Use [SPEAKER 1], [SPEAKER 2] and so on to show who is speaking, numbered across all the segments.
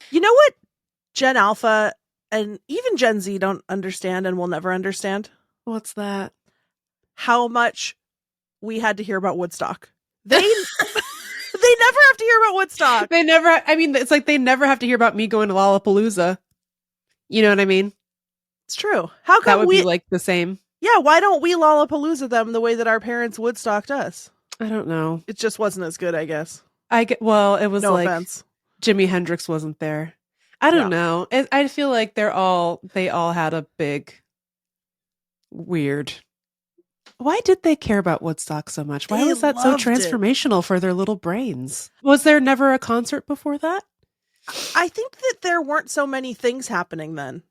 [SPEAKER 1] You know what Gen Alpha and even Gen Z don't understand and will never understand?
[SPEAKER 2] What's that?
[SPEAKER 1] How much we had to hear about Woodstock. They never have to hear about Woodstock.
[SPEAKER 2] It's like they never have to hear about me going to Lollapalooza. You know what I mean?
[SPEAKER 1] It's true. How come
[SPEAKER 2] that would be like the same?
[SPEAKER 1] Yeah, why don't we Lollapalooza them the way that our parents Woodstocked us?
[SPEAKER 2] I don't know.
[SPEAKER 1] It just wasn't as good, I guess.
[SPEAKER 2] It was
[SPEAKER 1] no
[SPEAKER 2] like
[SPEAKER 1] offense.
[SPEAKER 2] Jimi Hendrix wasn't there. I don't know. I feel like they all had a big weird. Why did they care about Woodstock so much? Why was that so transformational for their little brains? Was there never a concert before that?
[SPEAKER 1] I think that there weren't so many things happening then.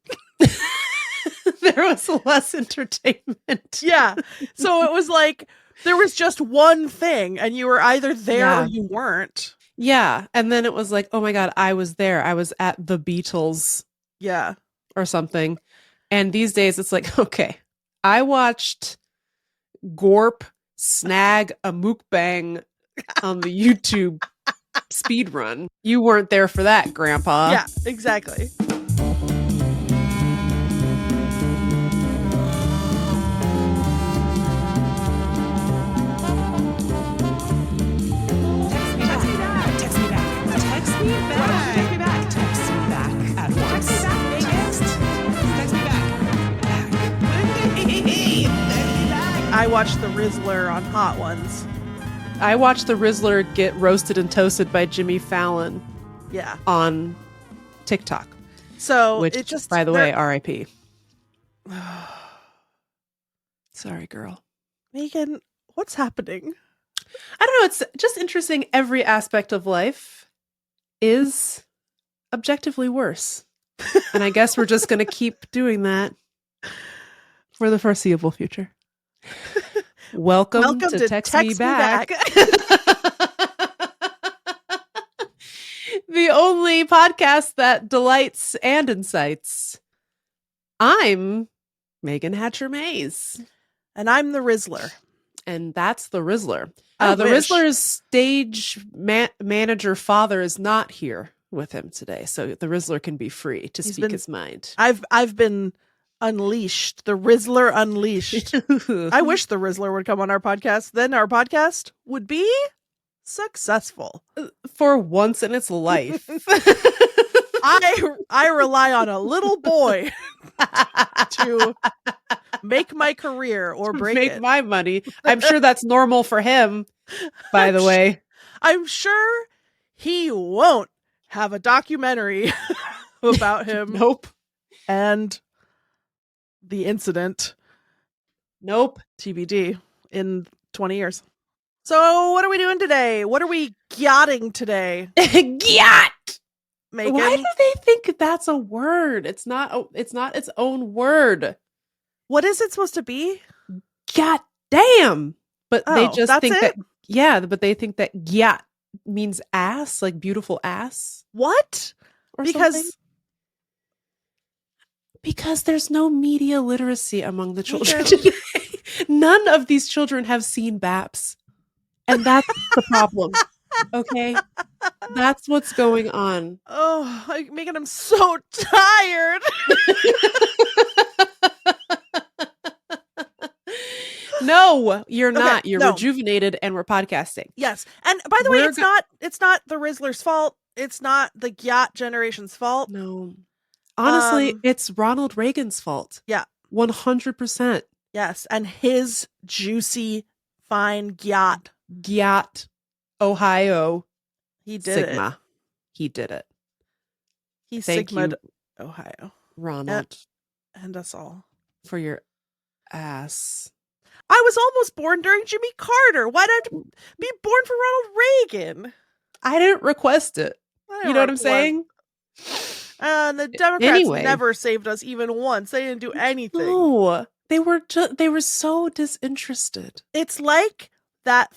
[SPEAKER 2] There was less entertainment.
[SPEAKER 1] Yeah. So it was like there was just one thing and you were either there or you weren't.
[SPEAKER 2] Yeah. And then it was like, oh my God, I was there. I was at the Beatles.
[SPEAKER 1] Yeah.
[SPEAKER 2] Or something. And these days it's like, okay, I watched Gorp snag a mukbang on the YouTube speed run. You weren't there for that, Grandpa.
[SPEAKER 1] Yeah, exactly. I watched the Rizzler on Hot Ones.
[SPEAKER 2] I watched the Rizzler get roasted and toasted by Jimmy Fallon.
[SPEAKER 1] Yeah.
[SPEAKER 2] On TikTok.
[SPEAKER 1] So
[SPEAKER 2] which,
[SPEAKER 1] it just,
[SPEAKER 2] by the way, R.I.P. Sorry, girl.
[SPEAKER 1] Meagan, what's happening?
[SPEAKER 2] I don't know. It's just interesting. Every aspect of life is objectively worse. And I guess we're just going to keep doing that for the foreseeable future. Welcome to Text Me Back. The only podcast that delights and incites. I'm Meagan Hatcher-Mays.
[SPEAKER 1] And I'm the Rizzler.
[SPEAKER 2] And that's the Rizzler. The Rizzler's stage manager father is not here with him today. So the Rizzler can be free to speak his mind.
[SPEAKER 1] I've been unleashed. The Rizzler unleashed. I wish the Rizzler would come on our podcast. Then our podcast would be successful.
[SPEAKER 2] For once in its life.
[SPEAKER 1] I rely on a little boy to make my career or make
[SPEAKER 2] my money. I'm sure that's normal for him, by the way.
[SPEAKER 1] I'm sure he won't have a documentary about him.
[SPEAKER 2] Nope.
[SPEAKER 1] And the incident.
[SPEAKER 2] Nope.
[SPEAKER 1] TBD in 20 years. So what are we doing today? What are we gyotting today?
[SPEAKER 2] Gyot!
[SPEAKER 1] Meagan?
[SPEAKER 2] Why do they think that's a word? It's not its own word.
[SPEAKER 1] What is it supposed to be?
[SPEAKER 2] God damn. But they just think that but they think that gyat means ass, like beautiful ass.
[SPEAKER 1] What?
[SPEAKER 2] Or because there's no media literacy among the children today. None of these children have seen BAPS. And that's the problem. Okay? That's what's going on.
[SPEAKER 1] Oh, Meagan, I'm so tired.
[SPEAKER 2] No, you're not. You're rejuvenated and we're podcasting.
[SPEAKER 1] Yes. And by the way, it's not the Rizzler's fault. It's not the gyat generation's fault.
[SPEAKER 2] No. Honestly, it's Ronald Reagan's fault.
[SPEAKER 1] Yeah.
[SPEAKER 2] 100%.
[SPEAKER 1] Yes. And his juicy, fine gyat.
[SPEAKER 2] Gyat, Ohio.
[SPEAKER 1] He did
[SPEAKER 2] Sigma.
[SPEAKER 1] it.
[SPEAKER 2] He did it.
[SPEAKER 1] He Sigma'd Ohio.
[SPEAKER 2] Ronald.
[SPEAKER 1] And us all.
[SPEAKER 2] For your ass.
[SPEAKER 1] I was almost born during Jimmy Carter. Why'd I have to be born for Ronald Reagan?
[SPEAKER 2] I didn't request it. You know what I'm saying?
[SPEAKER 1] The Democrats never saved us even once. They didn't do anything.
[SPEAKER 2] No, they were so disinterested.
[SPEAKER 1] It's like that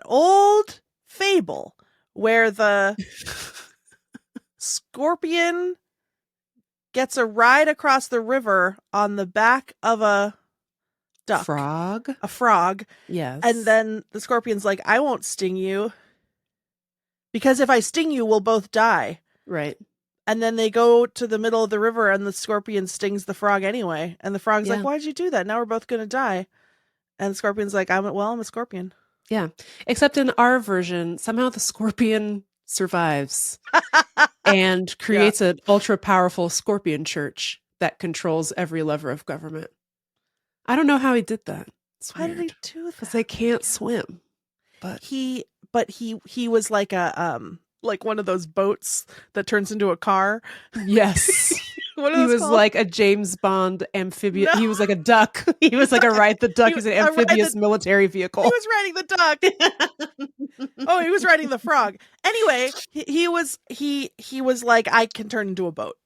[SPEAKER 1] old fable where the scorpion gets a ride across the river on the back of a duck. A frog.
[SPEAKER 2] Yes.
[SPEAKER 1] And then the scorpion's like, I won't sting you. Because if I sting you, we'll both die.
[SPEAKER 2] Right.
[SPEAKER 1] And then they go to the middle of the river and the scorpion stings the frog anyway. And the frog's
[SPEAKER 2] Yeah.
[SPEAKER 1] like, why'd you do that? Now we're both going to die. And the scorpion's like, I'm a scorpion.
[SPEAKER 2] Yeah. Except in our version, somehow the scorpion survives and creates an ultra powerful scorpion church that controls every lever of government. I don't know how he did that. It's
[SPEAKER 1] Why
[SPEAKER 2] weird.
[SPEAKER 1] did he do that?
[SPEAKER 2] Because they can't swim. But
[SPEAKER 1] he was like like one of those boats that turns into a car.
[SPEAKER 2] yes.
[SPEAKER 1] What are
[SPEAKER 2] He
[SPEAKER 1] those
[SPEAKER 2] was
[SPEAKER 1] called?
[SPEAKER 2] like a James Bond amphibious.
[SPEAKER 1] No.
[SPEAKER 2] He was like a duck. He was like a Ride the Duck.
[SPEAKER 1] He
[SPEAKER 2] He's an
[SPEAKER 1] was- a Ride
[SPEAKER 2] amphibious
[SPEAKER 1] the-
[SPEAKER 2] military vehicle.
[SPEAKER 1] He was riding the duck. Oh, he was riding the frog. Anyway, he was like, I can turn into a boat.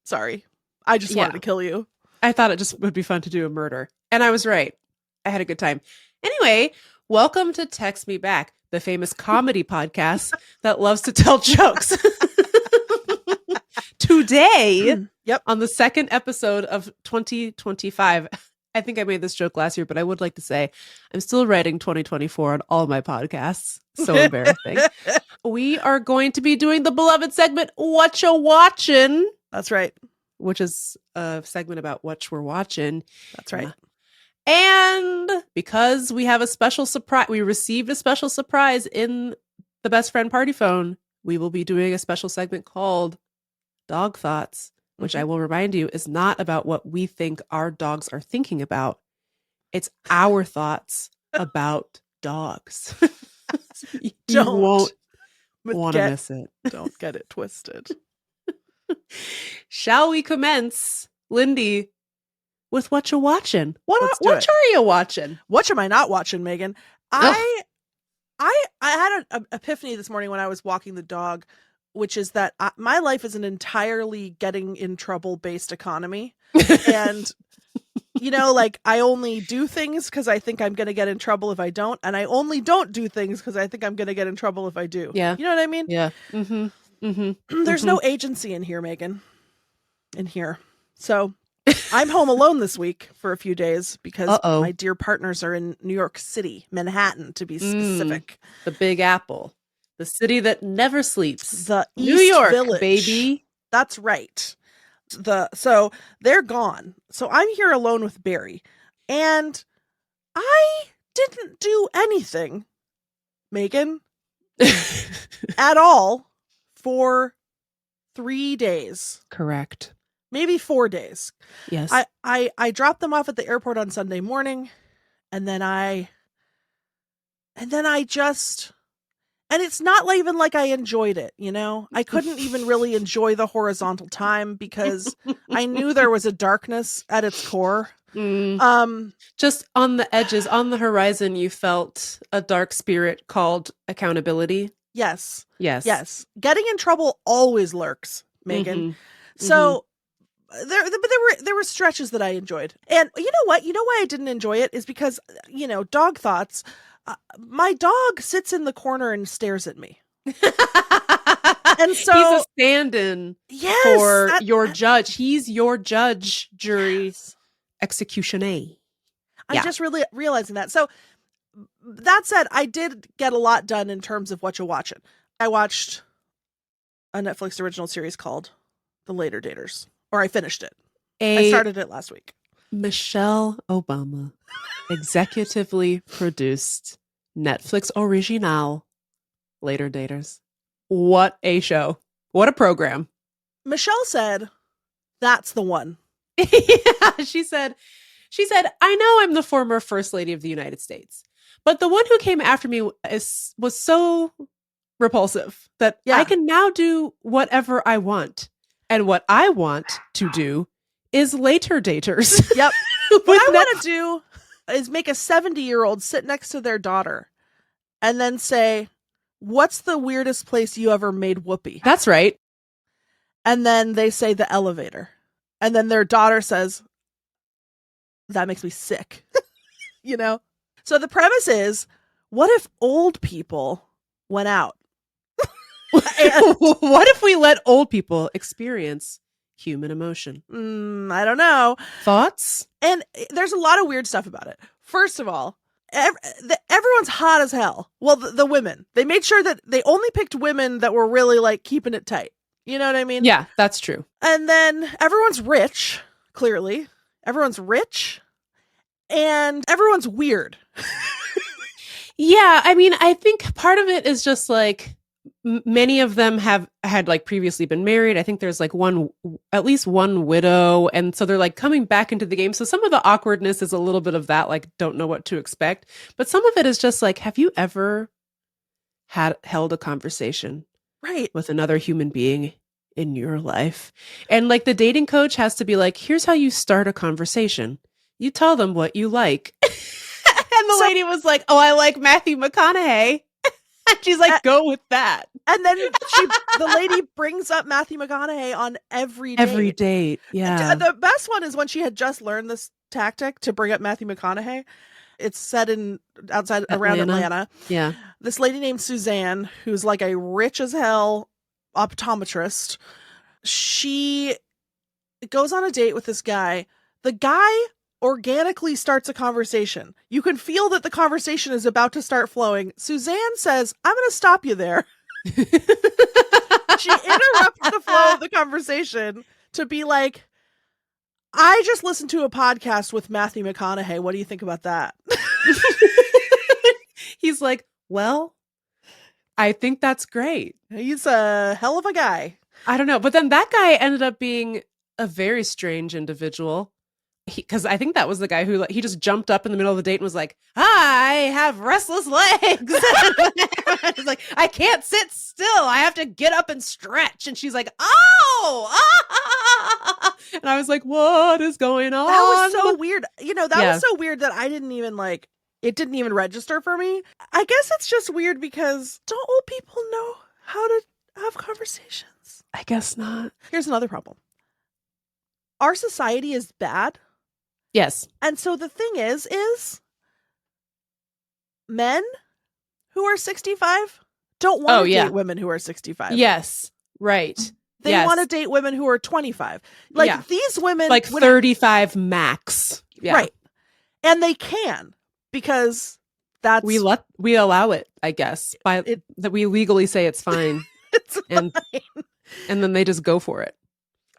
[SPEAKER 1] Sorry. I just wanted to kill you.
[SPEAKER 2] I thought it just would be fun to do a murder. And I was right. I had a good time. Anyway, welcome to Text Me Back, the famous comedy podcast that loves to tell jokes. Today, on the second episode of 2025, I think I made this joke last year, but I would like to say I'm still writing 2024 on all my podcasts. So embarrassing. We are going to be doing the beloved segment, What You Watchin'?
[SPEAKER 1] That's right.
[SPEAKER 2] Which is a segment about what we're watching.
[SPEAKER 1] That's right.
[SPEAKER 2] And because we have a special surprise, we received a special surprise in the best friend party phone. We will be doing a special segment called Dog Thoughts, which I will remind you is not about what we think our dogs are thinking about. It's our thoughts about dogs. You won't want to miss it.
[SPEAKER 1] Don't get it twisted.
[SPEAKER 2] Shall we commence, Lindy, with what you watching? What are you watching?
[SPEAKER 1] What am I not watching, Meagan? I had an epiphany this morning when I was walking the dog, which is that my life is an entirely getting in trouble based economy. And, like I only do things because I think I'm going to get in trouble if I don't. And I only don't do things because I think I'm going to get in trouble if I do.
[SPEAKER 2] Yeah.
[SPEAKER 1] You know what I mean?
[SPEAKER 2] Yeah. Mm-hmm. Mm-hmm.
[SPEAKER 1] There's no agency in here, Meagan. In here. So I'm home alone this week for a few days because my dear partners are in New York City, Manhattan, to be specific.
[SPEAKER 2] The Big Apple. The city that never sleeps.
[SPEAKER 1] The
[SPEAKER 2] New
[SPEAKER 1] East
[SPEAKER 2] York,
[SPEAKER 1] Village.
[SPEAKER 2] baby.
[SPEAKER 1] That's right. So they're gone. So I'm here alone with Barry. And I didn't do anything, Meagan, at all for 3 days.
[SPEAKER 2] Correct.
[SPEAKER 1] Maybe 4 days.
[SPEAKER 2] Yes.
[SPEAKER 1] I dropped them off at the airport on Sunday morning, and then I just, and it's not even like I enjoyed it, I couldn't even really enjoy the horizontal time because I knew there was a darkness at its core.
[SPEAKER 2] Just on the edges, on the horizon, you felt a dark spirit called accountability.
[SPEAKER 1] Yes.
[SPEAKER 2] Yes.
[SPEAKER 1] Getting in trouble always lurks, Meagan.
[SPEAKER 2] Mm-hmm.
[SPEAKER 1] So there were stretches that I enjoyed. And you know what? You know why I didn't enjoy it is because, dog thoughts. My dog sits in the corner and stares at me. And so
[SPEAKER 2] he's a stand-in for your judge. He's your judge, jury, executioner.
[SPEAKER 1] I'm just really realizing that. So that said, I did get a lot done in terms of what you're watching. I watched a Netflix original series called The Later Daters, or I finished it. I started it last week.
[SPEAKER 2] Michelle Obama executively produced Netflix original Later Daters. What a show. What a program.
[SPEAKER 1] Michelle said, that's the one.
[SPEAKER 2] Yeah, she said, I know I'm the former First Lady of the United States, but the one who came after me was so repulsive that I can now do whatever I want. And what I want to do is Later Daters.
[SPEAKER 1] Yep. What I want to do is make a 70-year-old sit next to their daughter and then say, what's the weirdest place you ever made whoopee?
[SPEAKER 2] That's right.
[SPEAKER 1] And then they say the elevator. And then their daughter says, that makes me sick. So the premise is, what if old people went out?
[SPEAKER 2] What if we let old people experience human emotion?
[SPEAKER 1] I don't know.
[SPEAKER 2] Thoughts?
[SPEAKER 1] And there's a lot of weird stuff about it. First of all, everyone's hot as hell. Well, the women. They made sure that they only picked women that were really like keeping it tight. You know what I mean?
[SPEAKER 2] Yeah, that's true.
[SPEAKER 1] And then everyone's rich, clearly. Everyone's rich. And everyone's weird.
[SPEAKER 2] Yeah, I mean, I think part of it is just like many of them have had like previously been married. I think there's like at least one widow. And so they're like coming back into the game. So some of the awkwardness is a little bit of that, like, don't know what to expect. But some of it is just like, have you ever held a conversation with another human being in your life? And like the dating coach has to be like, here's how you start a conversation. You tell them what you like. And the lady was like, oh, I like Matthew McConaughey. And she's like, go with that.
[SPEAKER 1] And then the lady brings up Matthew McConaughey on every date.
[SPEAKER 2] Every date, yeah.
[SPEAKER 1] The best one is when she had just learned this tactic to bring up Matthew McConaughey. It's set around Atlanta.
[SPEAKER 2] Yeah.
[SPEAKER 1] This lady named Suzanne, who's like a rich as hell optometrist, she goes on a date with this guy. The guy organically starts a conversation. You can feel that the conversation is about to start flowing. Suzanne says, I'm going to stop you there. She interrupts the flow of the conversation to be like, I just listened to a podcast with Matthew McConaughey. What do you think about that?
[SPEAKER 2] He's like, well, I think that's great.
[SPEAKER 1] He's a hell of a guy.
[SPEAKER 2] I don't know. But then that guy ended up being a very strange individual. Because I think that was the guy who he just jumped up in the middle of the date and was like, I have restless legs. He's like, I can't sit still. I have to get up and stretch. And she's like, and I was like, what is going on?
[SPEAKER 1] That was so weird. That was so weird that I didn't even it didn't even register for me. I guess it's just weird because don't old people know how to have conversations?
[SPEAKER 2] I guess not.
[SPEAKER 1] Here's another problem. Our society is bad.
[SPEAKER 2] Yes.
[SPEAKER 1] And so the thing is men who are 65 don't want to date women who are 65.
[SPEAKER 2] Yes. Right.
[SPEAKER 1] They want to date women who are 25. These women.
[SPEAKER 2] Like 35 max. Yeah.
[SPEAKER 1] Right. And they can because that's.
[SPEAKER 2] We allow it, I guess. That we legally say it's fine.
[SPEAKER 1] It's
[SPEAKER 2] fine. And then they just go for it.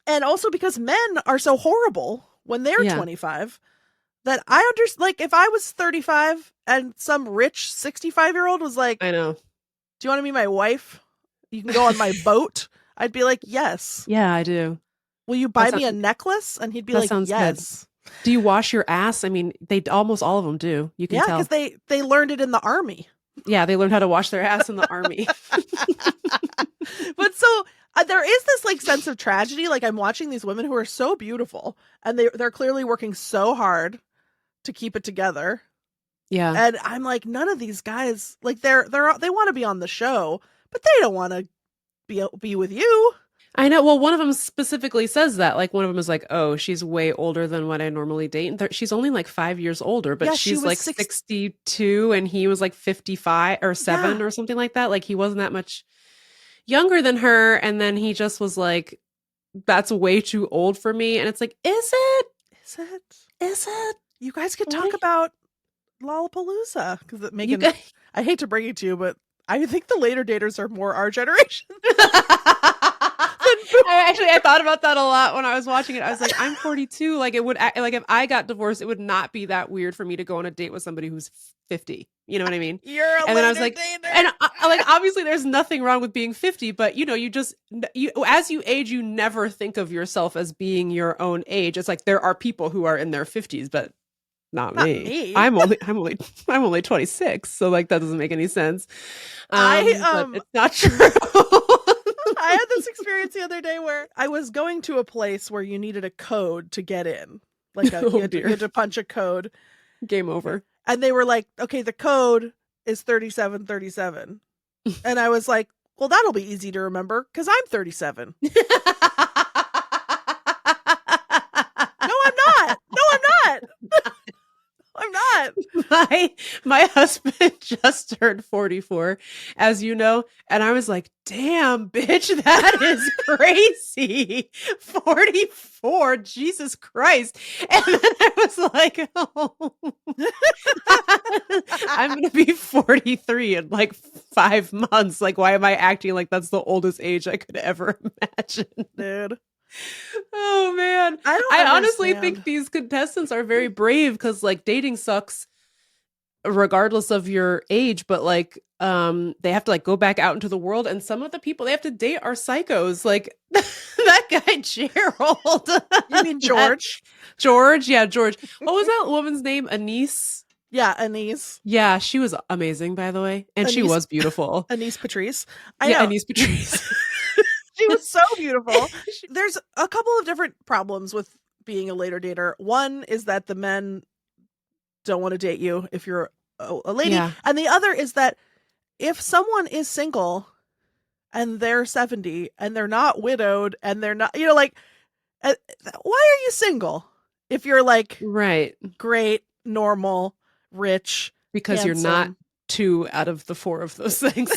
[SPEAKER 1] And also because men are so horrible when they're 25 that I understand. Like if I was 35 and some rich 65-year-old was like,
[SPEAKER 2] I know.
[SPEAKER 1] Do you want to be my wife? You can go on my boat. I'd be like, yes.
[SPEAKER 2] Yeah, I do.
[SPEAKER 1] Will you buy me a necklace? And he'd be like, yes.
[SPEAKER 2] Good. Do you wash your ass? I mean, they almost all of them do. You can tell.
[SPEAKER 1] Yeah, because they learned it in the army.
[SPEAKER 2] Yeah, they learned how to wash their ass in the army.
[SPEAKER 1] But so there is this sense of tragedy. Like I'm watching these women who are so beautiful and they're clearly working so hard to keep it together.
[SPEAKER 2] Yeah.
[SPEAKER 1] And I'm like, none of these guys, they want to be on the show, but they don't want to be with you.
[SPEAKER 2] I know. Well, one of them specifically says that. Like one of them is like, oh, she's way older than what I normally date. And she's only like 5 years older, but she's like 62 and he was like 55 or 7 or something like that. Like he wasn't that much younger than her. And then he just was like, that's way too old for me. And it's like, is it? You guys could talk about Lollapalooza. Because Meagan, I hate to bring it to you, but I think the later daters are more our generation. I thought about that a lot when I was watching it. I was like, I'm 42. Like it would, like if I got divorced, it would not be that weird for me to go on a date with somebody who's 50. You know what I mean?
[SPEAKER 1] And then I was like,
[SPEAKER 2] and like obviously there's nothing wrong with being 50, but you as you age, you never think of yourself as being your own age. It's like there are people who are in their 50s, but not me. I'm only 26, so like that doesn't make any sense. But it's not true.
[SPEAKER 1] I had this experience the other day where I was going to a place where you needed a code to get in. Like you had to punch a code.
[SPEAKER 2] Game over.
[SPEAKER 1] And they were like, okay, the code is 3737. And I was like, well, that'll be easy to remember because I'm 37. No, I'm not. I'm not.
[SPEAKER 2] My husband just turned 44, as you know. And I was like, damn, bitch, that is crazy. 44, Jesus Christ. And then I was like, oh, I'm going to be 43 in like 5 months. Like, why am I acting like that's the oldest age I could ever imagine?
[SPEAKER 1] Dude.
[SPEAKER 2] Oh, man. I honestly think these contestants are very brave because, like, dating sucks regardless of your age, but like they have to like go back out into the world, and some of the people they have to date are psychos, like that guy Gerald.
[SPEAKER 1] You mean George?
[SPEAKER 2] George, yeah, George. What was that woman's name? Anise?
[SPEAKER 1] Yeah, Anise.
[SPEAKER 2] Yeah, she was amazing, by the way, and she was beautiful.
[SPEAKER 1] Anise Patrice. I know.
[SPEAKER 2] Anise Patrice.
[SPEAKER 1] She was so beautiful. There's a couple of different problems with being a later dater. One is that the men don't want to date you if you're a lady. Yeah. And the other is that if someone is single and they're 70 and they're not widowed and they're not, you know, like, why are you single if you're like,
[SPEAKER 2] right, great,
[SPEAKER 1] normal, rich?
[SPEAKER 2] Because handsome. You're not 2 out of the 4 of those things.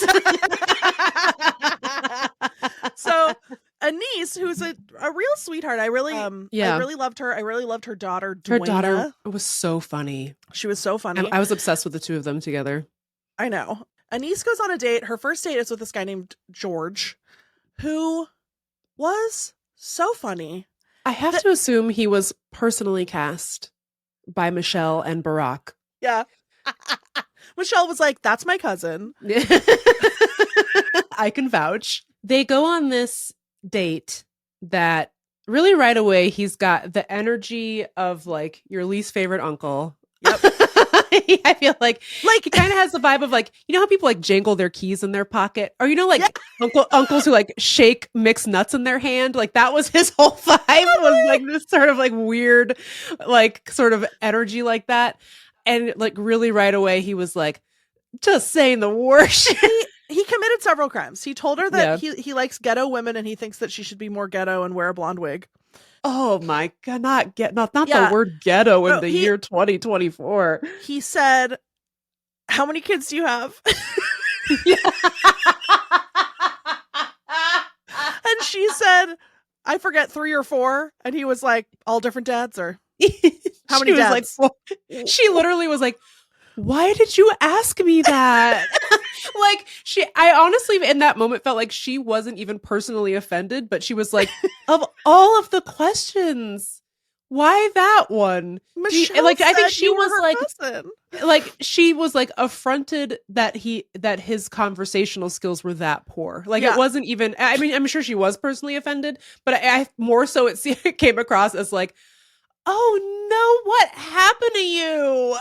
[SPEAKER 1] So Anise, who's a real sweetheart, I really loved her. I really loved her daughter, Dwayna. Her daughter
[SPEAKER 2] was so funny.
[SPEAKER 1] She was so funny.
[SPEAKER 2] I was obsessed with the 2 of them together.
[SPEAKER 1] I know. Anise goes on a date. Her first date is with this guy named George, who was so funny.
[SPEAKER 2] I have to assume he was personally cast by Michelle and Barack.
[SPEAKER 1] Yeah. Michelle was like, that's my cousin.
[SPEAKER 2] I can vouch. They go on this date that really right away he's got the energy of like your least favorite uncle.
[SPEAKER 1] Yep.
[SPEAKER 2] I feel like he kind of has the vibe of like, you know how people like jangle their keys in their pocket, or you know, like uncles who like shake mixed nuts in their hand. Like that was his whole vibe, was like this sort of like weird, like sort of energy like that. And like really right away he was like just saying the worst shit.
[SPEAKER 1] He committed several crimes. He told her that he likes ghetto women and he thinks that she should be more ghetto and wear a blonde wig.
[SPEAKER 2] Oh my God, not the word ghetto in the year 2024.
[SPEAKER 1] He said, how many kids do you have? And she said, I forget, 3 or 4. And he was like, all different dads, or how many dads?
[SPEAKER 2] Like, well, she literally was like, why did you ask me that? Like I honestly in that moment felt like she wasn't even personally offended, but she was like, of all of the questions, why that one?
[SPEAKER 1] Michelle
[SPEAKER 2] I think she was
[SPEAKER 1] cousin.
[SPEAKER 2] Like she was like affronted that his conversational skills were that poor. Like it wasn't even, I mean, I'm sure she was personally offended, but I more so it came across as like, oh no, what happened to you?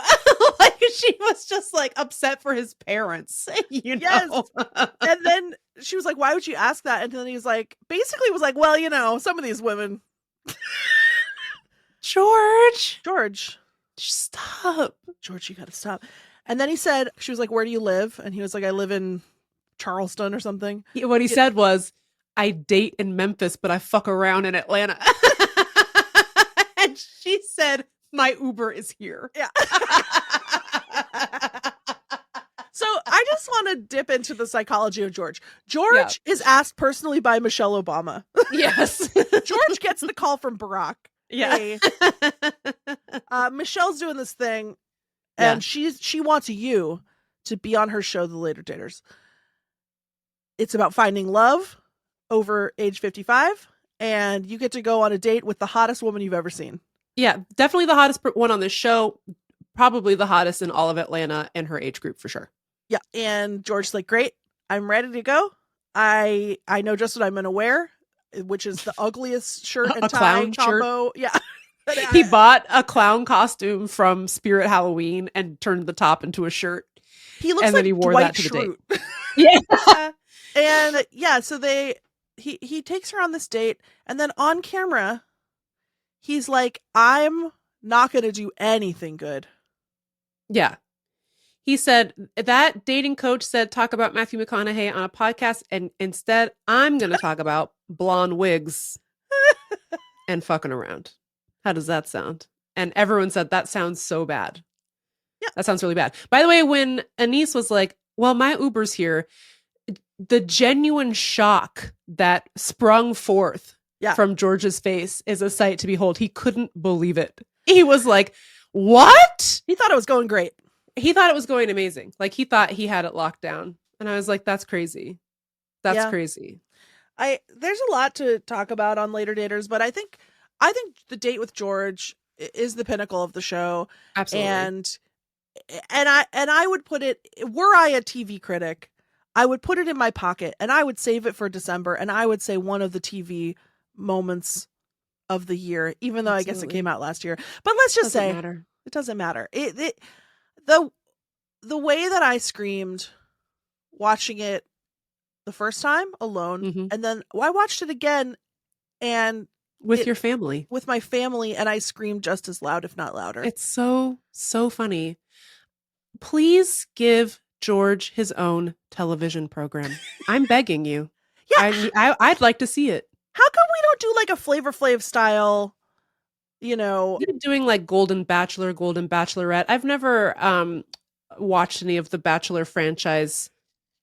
[SPEAKER 2] Like she was just like upset for his parents, you know?
[SPEAKER 1] Yes. And then she was like, why would you ask that? And then he was like, basically was like, well, you know, some of these women.
[SPEAKER 2] George,
[SPEAKER 1] stop. George, you gotta stop. And then he said, she was like, where do you live? And he was like, I live in Charleston or something.
[SPEAKER 2] What he said was, I date in Memphis, but I fuck around in Atlanta. And she said, my Uber is here.
[SPEAKER 1] Yeah. So I just want to dip into the psychology of George. George is asked personally by Michelle Obama.
[SPEAKER 2] Yes.
[SPEAKER 1] George gets the call from Barack.
[SPEAKER 2] Yeah.
[SPEAKER 1] Hey, Michelle's doing this thing and she wants you to be on her show, The Later Daters. It's about finding love over age 55. And you get to go on a date with the hottest woman you've ever seen.
[SPEAKER 2] Yeah, definitely the hottest one on this show. Probably the hottest in all of Atlanta in her age group for sure.
[SPEAKER 1] Yeah, and George's like, great, I'm ready to go. I know just what I'm going to wear, which is the ugliest shirt and tie combo. Shirt. Yeah.
[SPEAKER 2] He bought a clown costume from Spirit Halloween and turned the top into a shirt.
[SPEAKER 1] He looks like
[SPEAKER 2] then he wore
[SPEAKER 1] Dwight
[SPEAKER 2] that to
[SPEAKER 1] Schrute.
[SPEAKER 2] The date. Yeah.
[SPEAKER 1] And yeah, so he takes her on this date, and then on camera, he's like, I'm not going to do anything good.
[SPEAKER 2] Yeah. He said, that dating coach said, talk about Matthew McConaughey on a podcast, and instead, I'm going to talk about blonde wigs and fucking around. How does that sound? And everyone said, that sounds so bad.
[SPEAKER 1] Yeah.
[SPEAKER 2] That sounds really bad. By the way, when Anise was like, well, my Uber's here, the genuine shock that sprung forth from George's face is a sight to behold. He couldn't believe it. He was like, what?
[SPEAKER 1] He thought it was going great.
[SPEAKER 2] He thought it was going amazing. Like, he thought he had it locked down. And I was like, that's crazy. That's crazy.
[SPEAKER 1] There's a lot to talk about on Later Daters, but I think the date with George is the pinnacle of the show.
[SPEAKER 2] Absolutely.
[SPEAKER 1] And I would put it, were I a TV critic, I would put it in my pocket and I would save it for December, and I would say one of the TV moments of the year, even though I guess it came out last year. But let's just say it doesn't matter. The way that I screamed watching it the first time alone, and then I watched it again and
[SPEAKER 2] with your family,
[SPEAKER 1] with my family, and I screamed just as loud, if not louder.
[SPEAKER 2] It's so funny. Please give George his own television program. I'm begging you.
[SPEAKER 1] Yeah,
[SPEAKER 2] I'd like to see it.
[SPEAKER 1] How come we don't do like a Flavor Flav style? You've
[SPEAKER 2] been doing like Golden Bachelor, Golden Bachelorette. I've never watched any of the Bachelor franchise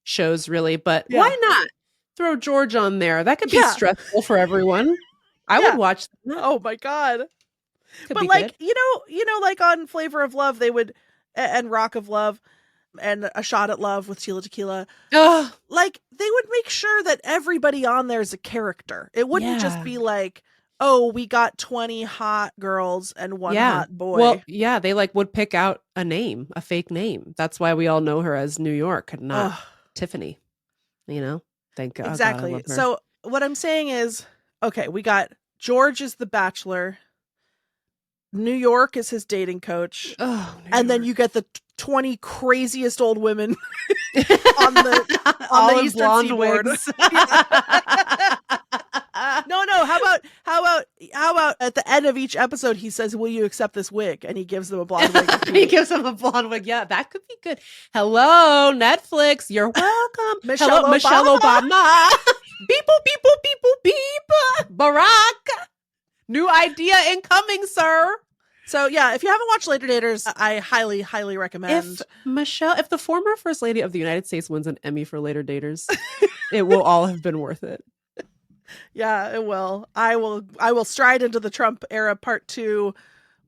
[SPEAKER 2] shows really, but why not throw George on there? That could be stressful for everyone. I would watch that.
[SPEAKER 1] Oh my God. But
[SPEAKER 2] like,
[SPEAKER 1] good. Like on Flavor of Love, they would, and Rock of Love and A Shot at Love with Tila Tequila. Like, they would make sure that everybody on there is a character. It wouldn't just be like, oh, we got 20 hot girls and one hot boy.
[SPEAKER 2] Well, yeah, they like would pick out a name, a fake name. That's why we all know her as New York and not Tiffany. Thank God.
[SPEAKER 1] Exactly.
[SPEAKER 2] God,
[SPEAKER 1] so what I'm saying is, okay, we got George is the Bachelor. New York is his dating coach. And then you get the 20 craziest old women on the Eastern Seaboard. No. How about at the end of each episode he says, "Will you accept this wig?" And he gives them a blonde wig.
[SPEAKER 2] He gives them a blonde wig. Yeah, that could be good. Hello, Netflix. You're welcome.
[SPEAKER 1] Michelle
[SPEAKER 2] Obama. Beep, boop, beep, boop, beep, boop, beep. Barack. New idea incoming, sir.
[SPEAKER 1] So yeah, if you haven't watched Later Daters, I highly, highly recommend.
[SPEAKER 2] If the former First Lady of the United States wins an Emmy for Later Daters, it will all have been worth it.
[SPEAKER 1] Yeah, it will. I will stride into the Trump era part 2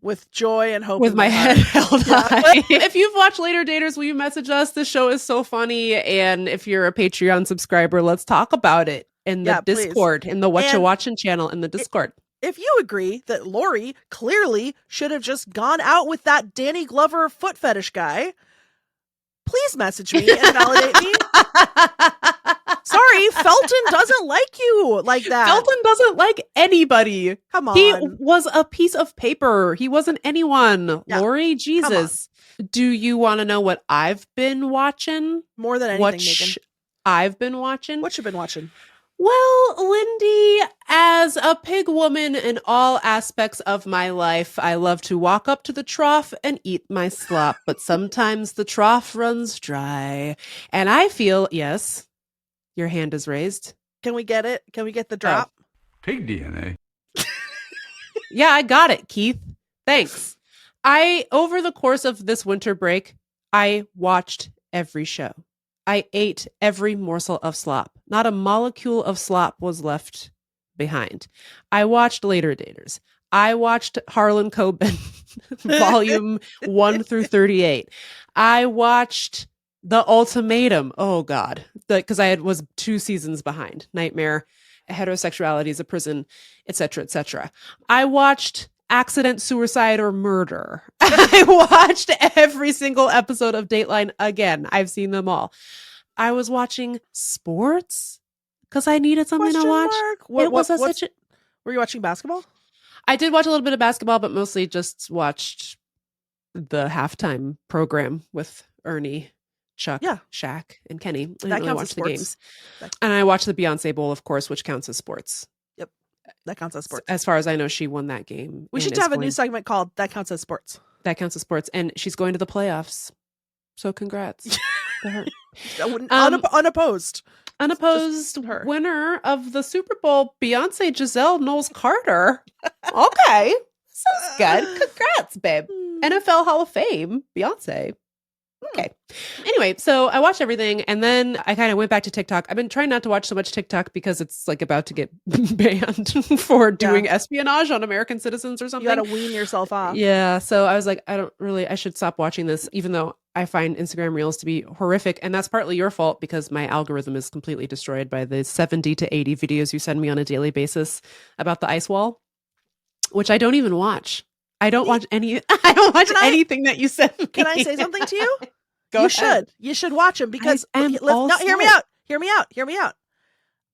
[SPEAKER 1] with joy and hope.
[SPEAKER 2] With my head held high. If you've watched Later Daters, will you message us? This show is so funny. And if you're a Patreon subscriber, let's talk about it in the Discord,
[SPEAKER 1] please.
[SPEAKER 2] In the What You Watching channel in the Discord.
[SPEAKER 1] If you agree that Lori clearly should have just gone out with that Danny Glover foot fetish guy, please message me and validate me. Sorry, Felton doesn't like you like that.
[SPEAKER 2] Felton doesn't like anybody.
[SPEAKER 1] Come on.
[SPEAKER 2] He was a piece of paper. He wasn't anyone. Yeah. Lori, Jesus. Do you want to know what I've been watching?
[SPEAKER 1] More than anything, Meagan.
[SPEAKER 2] I've been watching?
[SPEAKER 1] What you been watching?
[SPEAKER 2] Well, Lindy, as a pig woman in all aspects of my life, I love to walk up to the trough and eat my slop, but sometimes the trough runs dry. And I feel, yes, your hand is raised.
[SPEAKER 1] Can we get it? Can we get the drop?
[SPEAKER 3] Pig DNA.
[SPEAKER 2] Yeah, I got it, Keith. Thanks. Over the course of this winter break, I watched every show. I ate every morsel of slop. Not a molecule of slop was left behind. I watched Later Daters. I watched Harlan Coben, volume 1 through 38. I watched The Ultimatum. Oh, God. Because I was 2 seasons behind. Nightmare, Heterosexuality is a Prison, etc., etc. I watched Accident, Suicide, or Murder. I watched every single episode of Dateline again. I've seen them all. I was watching sports because I needed something to watch.
[SPEAKER 1] Were you watching basketball?
[SPEAKER 2] I did watch a little bit of basketball, but mostly just watched the halftime program with Ernie, Chuck, Shaq, and Kenny. I didn't really watch the games. And I watched the Beyonce Bowl, of course, which counts as sports.
[SPEAKER 1] Yep. That counts as sports.
[SPEAKER 2] As far as I know, she won that game.
[SPEAKER 1] We should have a new segment called That Counts as Sports.
[SPEAKER 2] That counts as sports. And she's going to the playoffs. So congrats to her.
[SPEAKER 1] Unopposed.
[SPEAKER 2] Unopposed winner of the Super Bowl, Beyonce Giselle Knowles Carter. Okay. Sounds good. Congrats, babe. NFL Hall of Fame, Beyonce. Okay. Anyway, so I watched everything and then I kind of went back to TikTok. I've been trying not to watch so much TikTok because it's like about to get banned for doing espionage on American citizens or something.
[SPEAKER 1] You got to wean yourself off.
[SPEAKER 2] Yeah. So I was like, I should stop watching this, even though I find Instagram Reels to be horrific. And that's partly your fault because my algorithm is completely destroyed by the 70 to 80 videos you send me on a daily basis about the ice wall, which I don't even watch. I don't watch anything that you send me.
[SPEAKER 1] Can I say something to you?
[SPEAKER 2] Go ahead.
[SPEAKER 1] You should watch them because hear me out.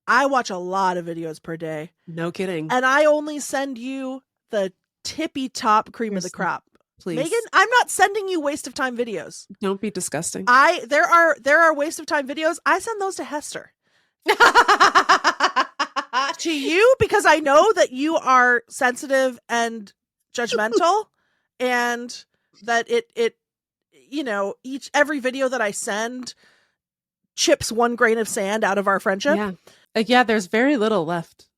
[SPEAKER 1] I watch a lot of videos per day.
[SPEAKER 2] No kidding.
[SPEAKER 1] And I only send you the tippy top cream of the crop.
[SPEAKER 2] Please.
[SPEAKER 1] Meagan, I'm not sending you waste of time videos.
[SPEAKER 2] Don't be disgusting.
[SPEAKER 1] There are waste of time videos. I send those to Hester. To you, because I know that you are sensitive and judgmental, and that it every video that I send chips one grain of sand out of our friendship.
[SPEAKER 2] Yeah, there's very little left.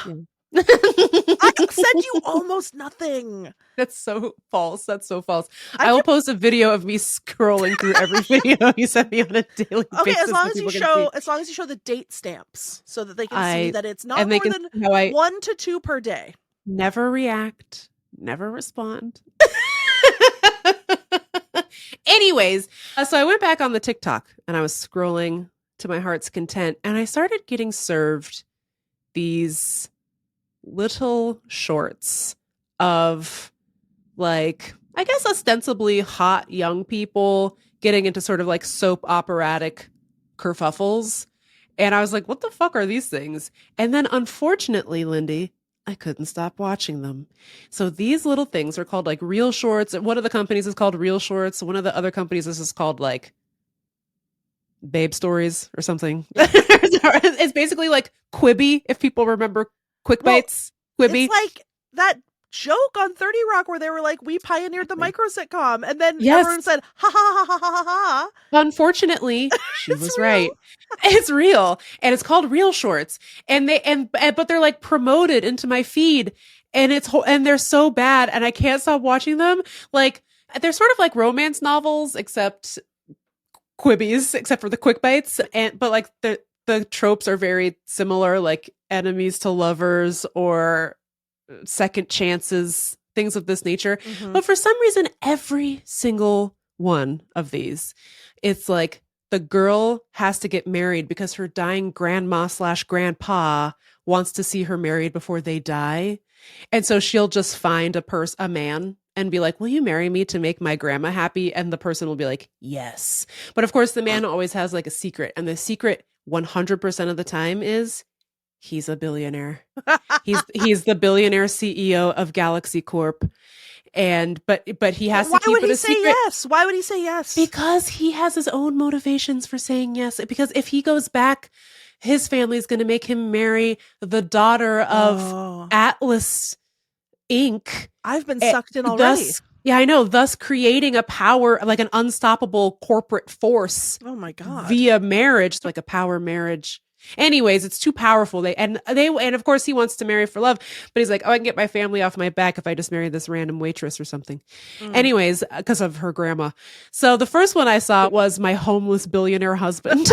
[SPEAKER 1] Yeah. I send you almost nothing.
[SPEAKER 2] That's so false. I will post a video of me scrolling through every video you send me on a daily basis.
[SPEAKER 1] Okay, as long as you show the date stamps so that they can see that it's not more than 1 to 2 per day.
[SPEAKER 2] Never react, never respond. Anyways, so I went back on the TikTok and I was scrolling to my heart's content and I started getting served these little shorts of, like, I guess ostensibly hot young people getting into sort of like soap operatic kerfuffles. And I was like, what the fuck are these things? And then unfortunately, Lindy, I couldn't stop watching them. So these little things are called like Reel Shorts. One of the companies is called Reel Shorts. One of the other companies is called like Babe Stories or something. It's basically like Quibi, if people remember Quick Bites. Quibi.
[SPEAKER 1] It's like that joke on 30 Rock where they were like, we pioneered the micro sitcom, and then everyone said ha ha ha ha ha ha.
[SPEAKER 2] Unfortunately, she was right. It's real, and it's called Reel Shorts, and but they're like promoted into my feed, and they're so bad, and I can't stop watching them. Like, they're sort of like romance novels, except Quibbies, except for the Quick Bites, but like the tropes are very similar, like enemies to lovers or second chances, things of this nature. Mm-hmm. But for some reason, every single one of these, it's like the girl has to get married because her dying grandma/grandpa wants to see her married before they die. And so she'll just find a man and be like, will you marry me to make my grandma happy? And the person will be like, yes. But of course, the man always has like a secret. And the secret 100% of the time is he's a billionaire. He's the billionaire CEO of Galaxy Corp. And but he has to keep it a secret.
[SPEAKER 1] Yes? Why would he say yes?
[SPEAKER 2] Because he has his own motivations for saying yes. Because if he goes back, his family is going to make him marry the daughter of Atlas Inc.
[SPEAKER 1] I've been sucked in already.
[SPEAKER 2] I know. Thus creating a power, like an unstoppable corporate force.
[SPEAKER 1] Oh my God.
[SPEAKER 2] Via marriage, like a power marriage. Anyways, it's too powerful. And of course he wants to marry for love, but he's like, oh, I can get my family off my back if I just marry this random waitress or something. Anyways, because of her grandma. So the first one I saw was my homeless billionaire husband.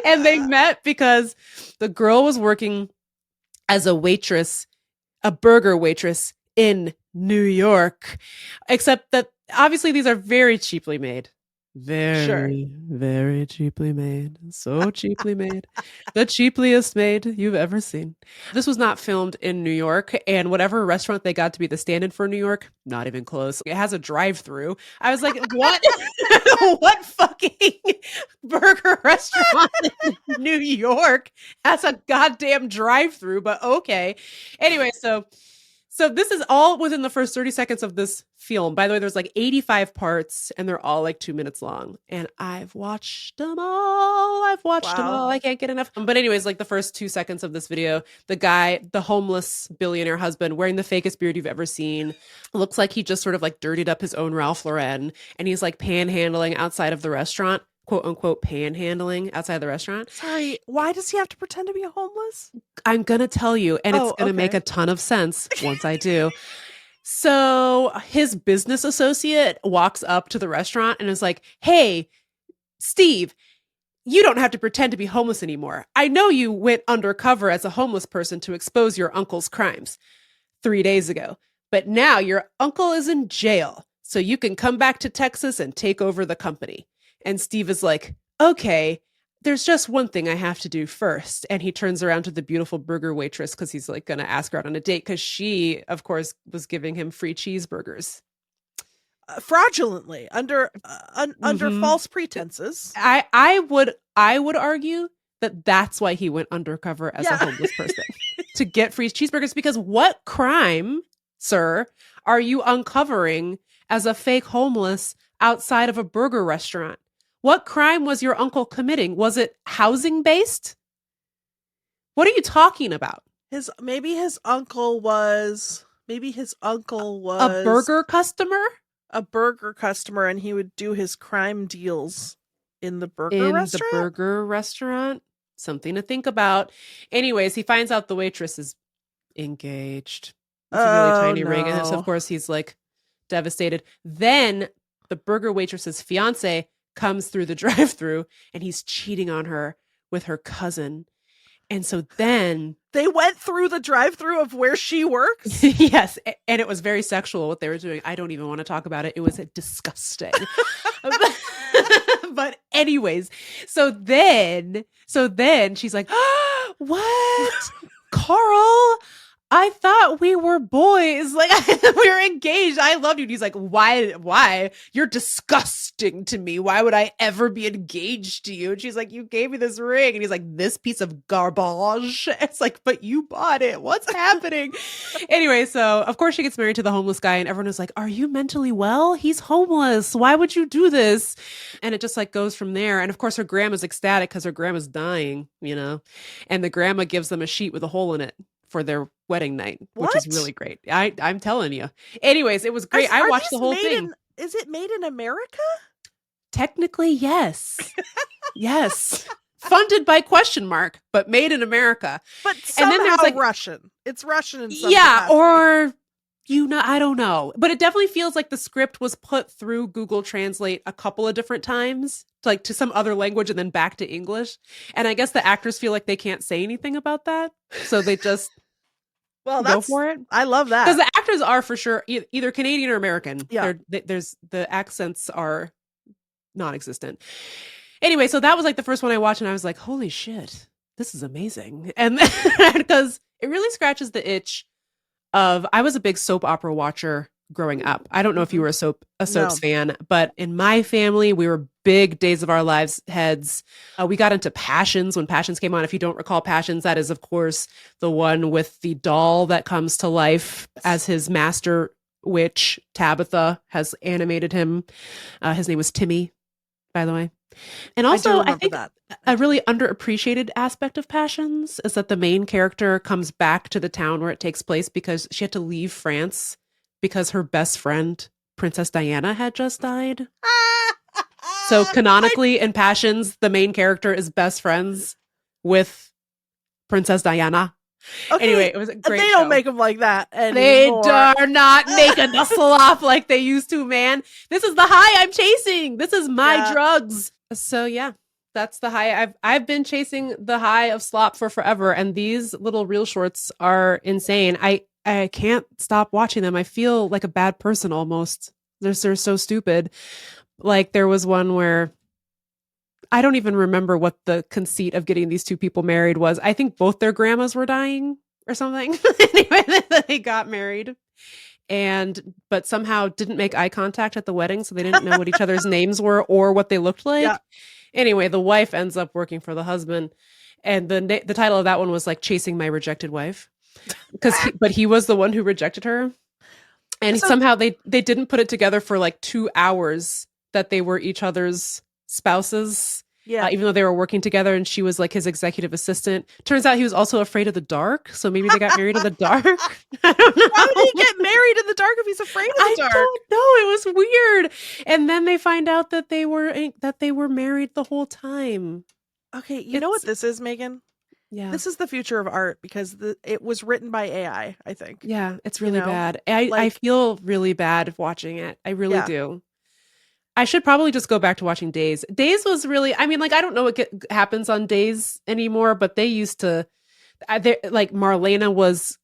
[SPEAKER 2] And they met because the girl was working as a waitress, a burger waitress in New York, except that obviously these are very cheaply made. Very cheaply made. So cheaply made. The cheapliest made you've ever seen. This was not filmed in New York, and whatever restaurant they got to be the stand-in for New York, not even close. It has a drive-through. I was like, what? What fucking burger restaurant in New York has a goddamn drive-through? But okay. Anyway, so this is all within the first 30 seconds of this film. By the way, there's like 85 parts and they're all like 2 minutes long. And I've watched them all. I can't get enough. But anyways, like the first 2 seconds of this video, the guy, the homeless billionaire husband wearing the fakest beard you've ever seen, looks like he just sort of like dirtied up his own Ralph Lauren. And he's like panhandling outside of the restaurant. Quote unquote panhandling outside the restaurant.
[SPEAKER 1] Sorry, why does he have to pretend to be homeless?
[SPEAKER 2] I'm going to tell you, and it's going to make a ton of sense once I do. So his business associate walks up to the restaurant and is like, "Hey, Steve, you don't have to pretend to be homeless anymore. I know you went undercover as a homeless person to expose your uncle's crimes 3 days ago, but now your uncle is in jail. So you can come back to Texas and take over the company." And Steve is like, "Okay, there's just one thing I have to do first." And he turns around to the beautiful burger waitress because he's like going to ask her out on a date because she, of course, was giving him free cheeseburgers.
[SPEAKER 1] Fraudulently, under false pretenses.
[SPEAKER 2] I would argue that that's why he went undercover as a homeless person to get free cheeseburgers, because what crime, sir, are you uncovering as a fake homeless outside of a burger restaurant? What crime was your uncle committing? Was it housing based? What are you talking about?
[SPEAKER 1] Maybe his uncle was
[SPEAKER 2] a burger customer?
[SPEAKER 1] A burger customer, and he would do his crime deals in the burger restaurant.
[SPEAKER 2] Something to think about. Anyways, he finds out the waitress is engaged. It's a really tiny ring. And so, of course, he's like devastated. Then the burger waitress's fiance comes through the drive-thru and he's cheating on her with her cousin. And so then
[SPEAKER 1] they went through the drive-thru of where she works.
[SPEAKER 2] Yes. And it was very sexual what they were doing. I don't even want to talk about it. It was disgusting. But anyways, so then she's like, "Oh, what? Carl, I thought we were boys. Like, we were engaged. I loved you." And he's like, why? You're disgusting to me. Why would I ever be engaged to you? And she's like, "You gave me this ring." And he's like, "This piece of garbage." It's like, "But you bought it. What's happening?" Anyway, so of course she gets married to the homeless guy and everyone is like, "Are you mentally well? He's homeless. Why would you do this?" And it just like goes from there. And of course her grandma's ecstatic because her grandma's dying, and the grandma gives them a sheet with a hole in it for their wedding night, which is really great. I'm telling you. Anyways, it was great. I watched the whole thing.
[SPEAKER 1] Is it made in America?
[SPEAKER 2] Technically, yes. Yes. Funded by ? But made in America.
[SPEAKER 1] But somehow, and then there's like Russian. It's Russian in some
[SPEAKER 2] capacity. Or I don't know. But it definitely feels like the script was put through Google Translate a couple of different times, like to some other language and then back to English. And I guess the actors feel like they can't say anything about that. So they just go for it.
[SPEAKER 1] I love that.
[SPEAKER 2] Because the actors are for sure either Canadian or American.
[SPEAKER 1] Yeah.
[SPEAKER 2] The accents are non-existent. Anyway, so that was like the first one I watched and I was like, holy shit, this is amazing. And because it really scratches the itch of, I was a big soap opera watcher growing up. I don't know if you were a soaps fan, but in my family, we were big Days of Our Lives heads. We got into Passions when Passions came on. If you don't recall Passions, that is, of course, the one with the doll that comes to life as his master witch. Tabitha has animated him. His name was Timmy, by the way. And also, I think that a really underappreciated aspect of Passions is that the main character comes back to the town where it takes place because she had to leave France because her best friend, Princess Diana, had just died. So canonically in Passions, the main character is best friends with Princess Diana. Okay, anyway, it was a great
[SPEAKER 1] They don't make them like that anymore.
[SPEAKER 2] They are not making the slop like they used to, man. This is the high I'm chasing. This is my drugs. So yeah, that's the high. I've been chasing the high of slop for forever, and these little reel shorts are insane. I can't stop watching them. I feel like a bad person almost. They're so stupid. Like there was one where I don't even remember what the conceit of getting these two people married was. I think both their grandmas were dying or something. Anyway, they got married but somehow didn't make eye contact at the wedding. So they didn't know what each other's names were or what they looked like. Yeah. Anyway, the wife ends up working for the husband. And the title of that one was like Chasing My Rejected Wife. But he was the one who rejected her. And somehow they didn't put it together for like 2 hours that they were each other's spouses. Yeah. Even though they were working together and she was like his executive assistant. Turns out he was also afraid of the dark. So maybe they got married in the dark. I don't know.
[SPEAKER 1] Why would he get married in the dark if he's afraid of the dark?
[SPEAKER 2] I don't know. It was weird. And then they find out that they were married the whole time.
[SPEAKER 1] Okay, you know what this is, Meagan?
[SPEAKER 2] Yeah.
[SPEAKER 1] This is the future of art because it was written by AI, I think.
[SPEAKER 2] Yeah, it's really
[SPEAKER 1] know?
[SPEAKER 2] bad. I feel really bad watching it. I really
[SPEAKER 1] Yeah.
[SPEAKER 2] do. I should probably just go back to watching Days. Days was really, I mean, like, I don't know what happens on Days anymore, but they used to, like, Marlena was,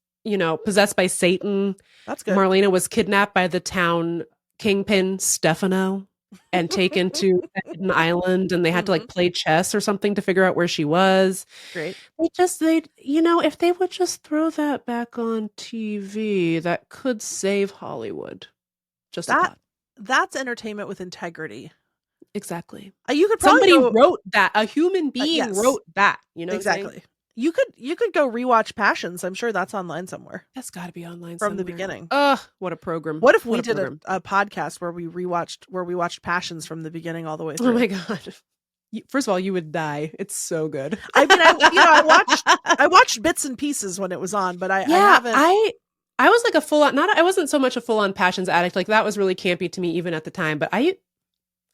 [SPEAKER 2] possessed by Satan.
[SPEAKER 1] That's good.
[SPEAKER 2] Marlena was kidnapped by the town kingpin, Stefano, and taken to a hidden island, and they had to, like, play chess or something to figure out where she was.
[SPEAKER 1] Great.
[SPEAKER 2] If they would just throw that back on TV, that could save Hollywood. Just a thought.
[SPEAKER 1] That's entertainment with integrity.
[SPEAKER 2] Exactly.
[SPEAKER 1] You could probably
[SPEAKER 2] somebody wrote that. A human being wrote that. You know
[SPEAKER 1] exactly. You could go rewatch Passions. I'm sure that's online somewhere.
[SPEAKER 2] That's got to be online
[SPEAKER 1] from the beginning.
[SPEAKER 2] Ugh, what a program!
[SPEAKER 1] What if we did a podcast where we watched Passions from the beginning all the way through?
[SPEAKER 2] Oh my god! First of all, you would die. It's so good.
[SPEAKER 1] I mean, I watched bits and pieces when it was on, but I haven't.
[SPEAKER 2] I was like a full on. I wasn't so much a full on Passions addict. Like, that was really campy to me even at the time. But I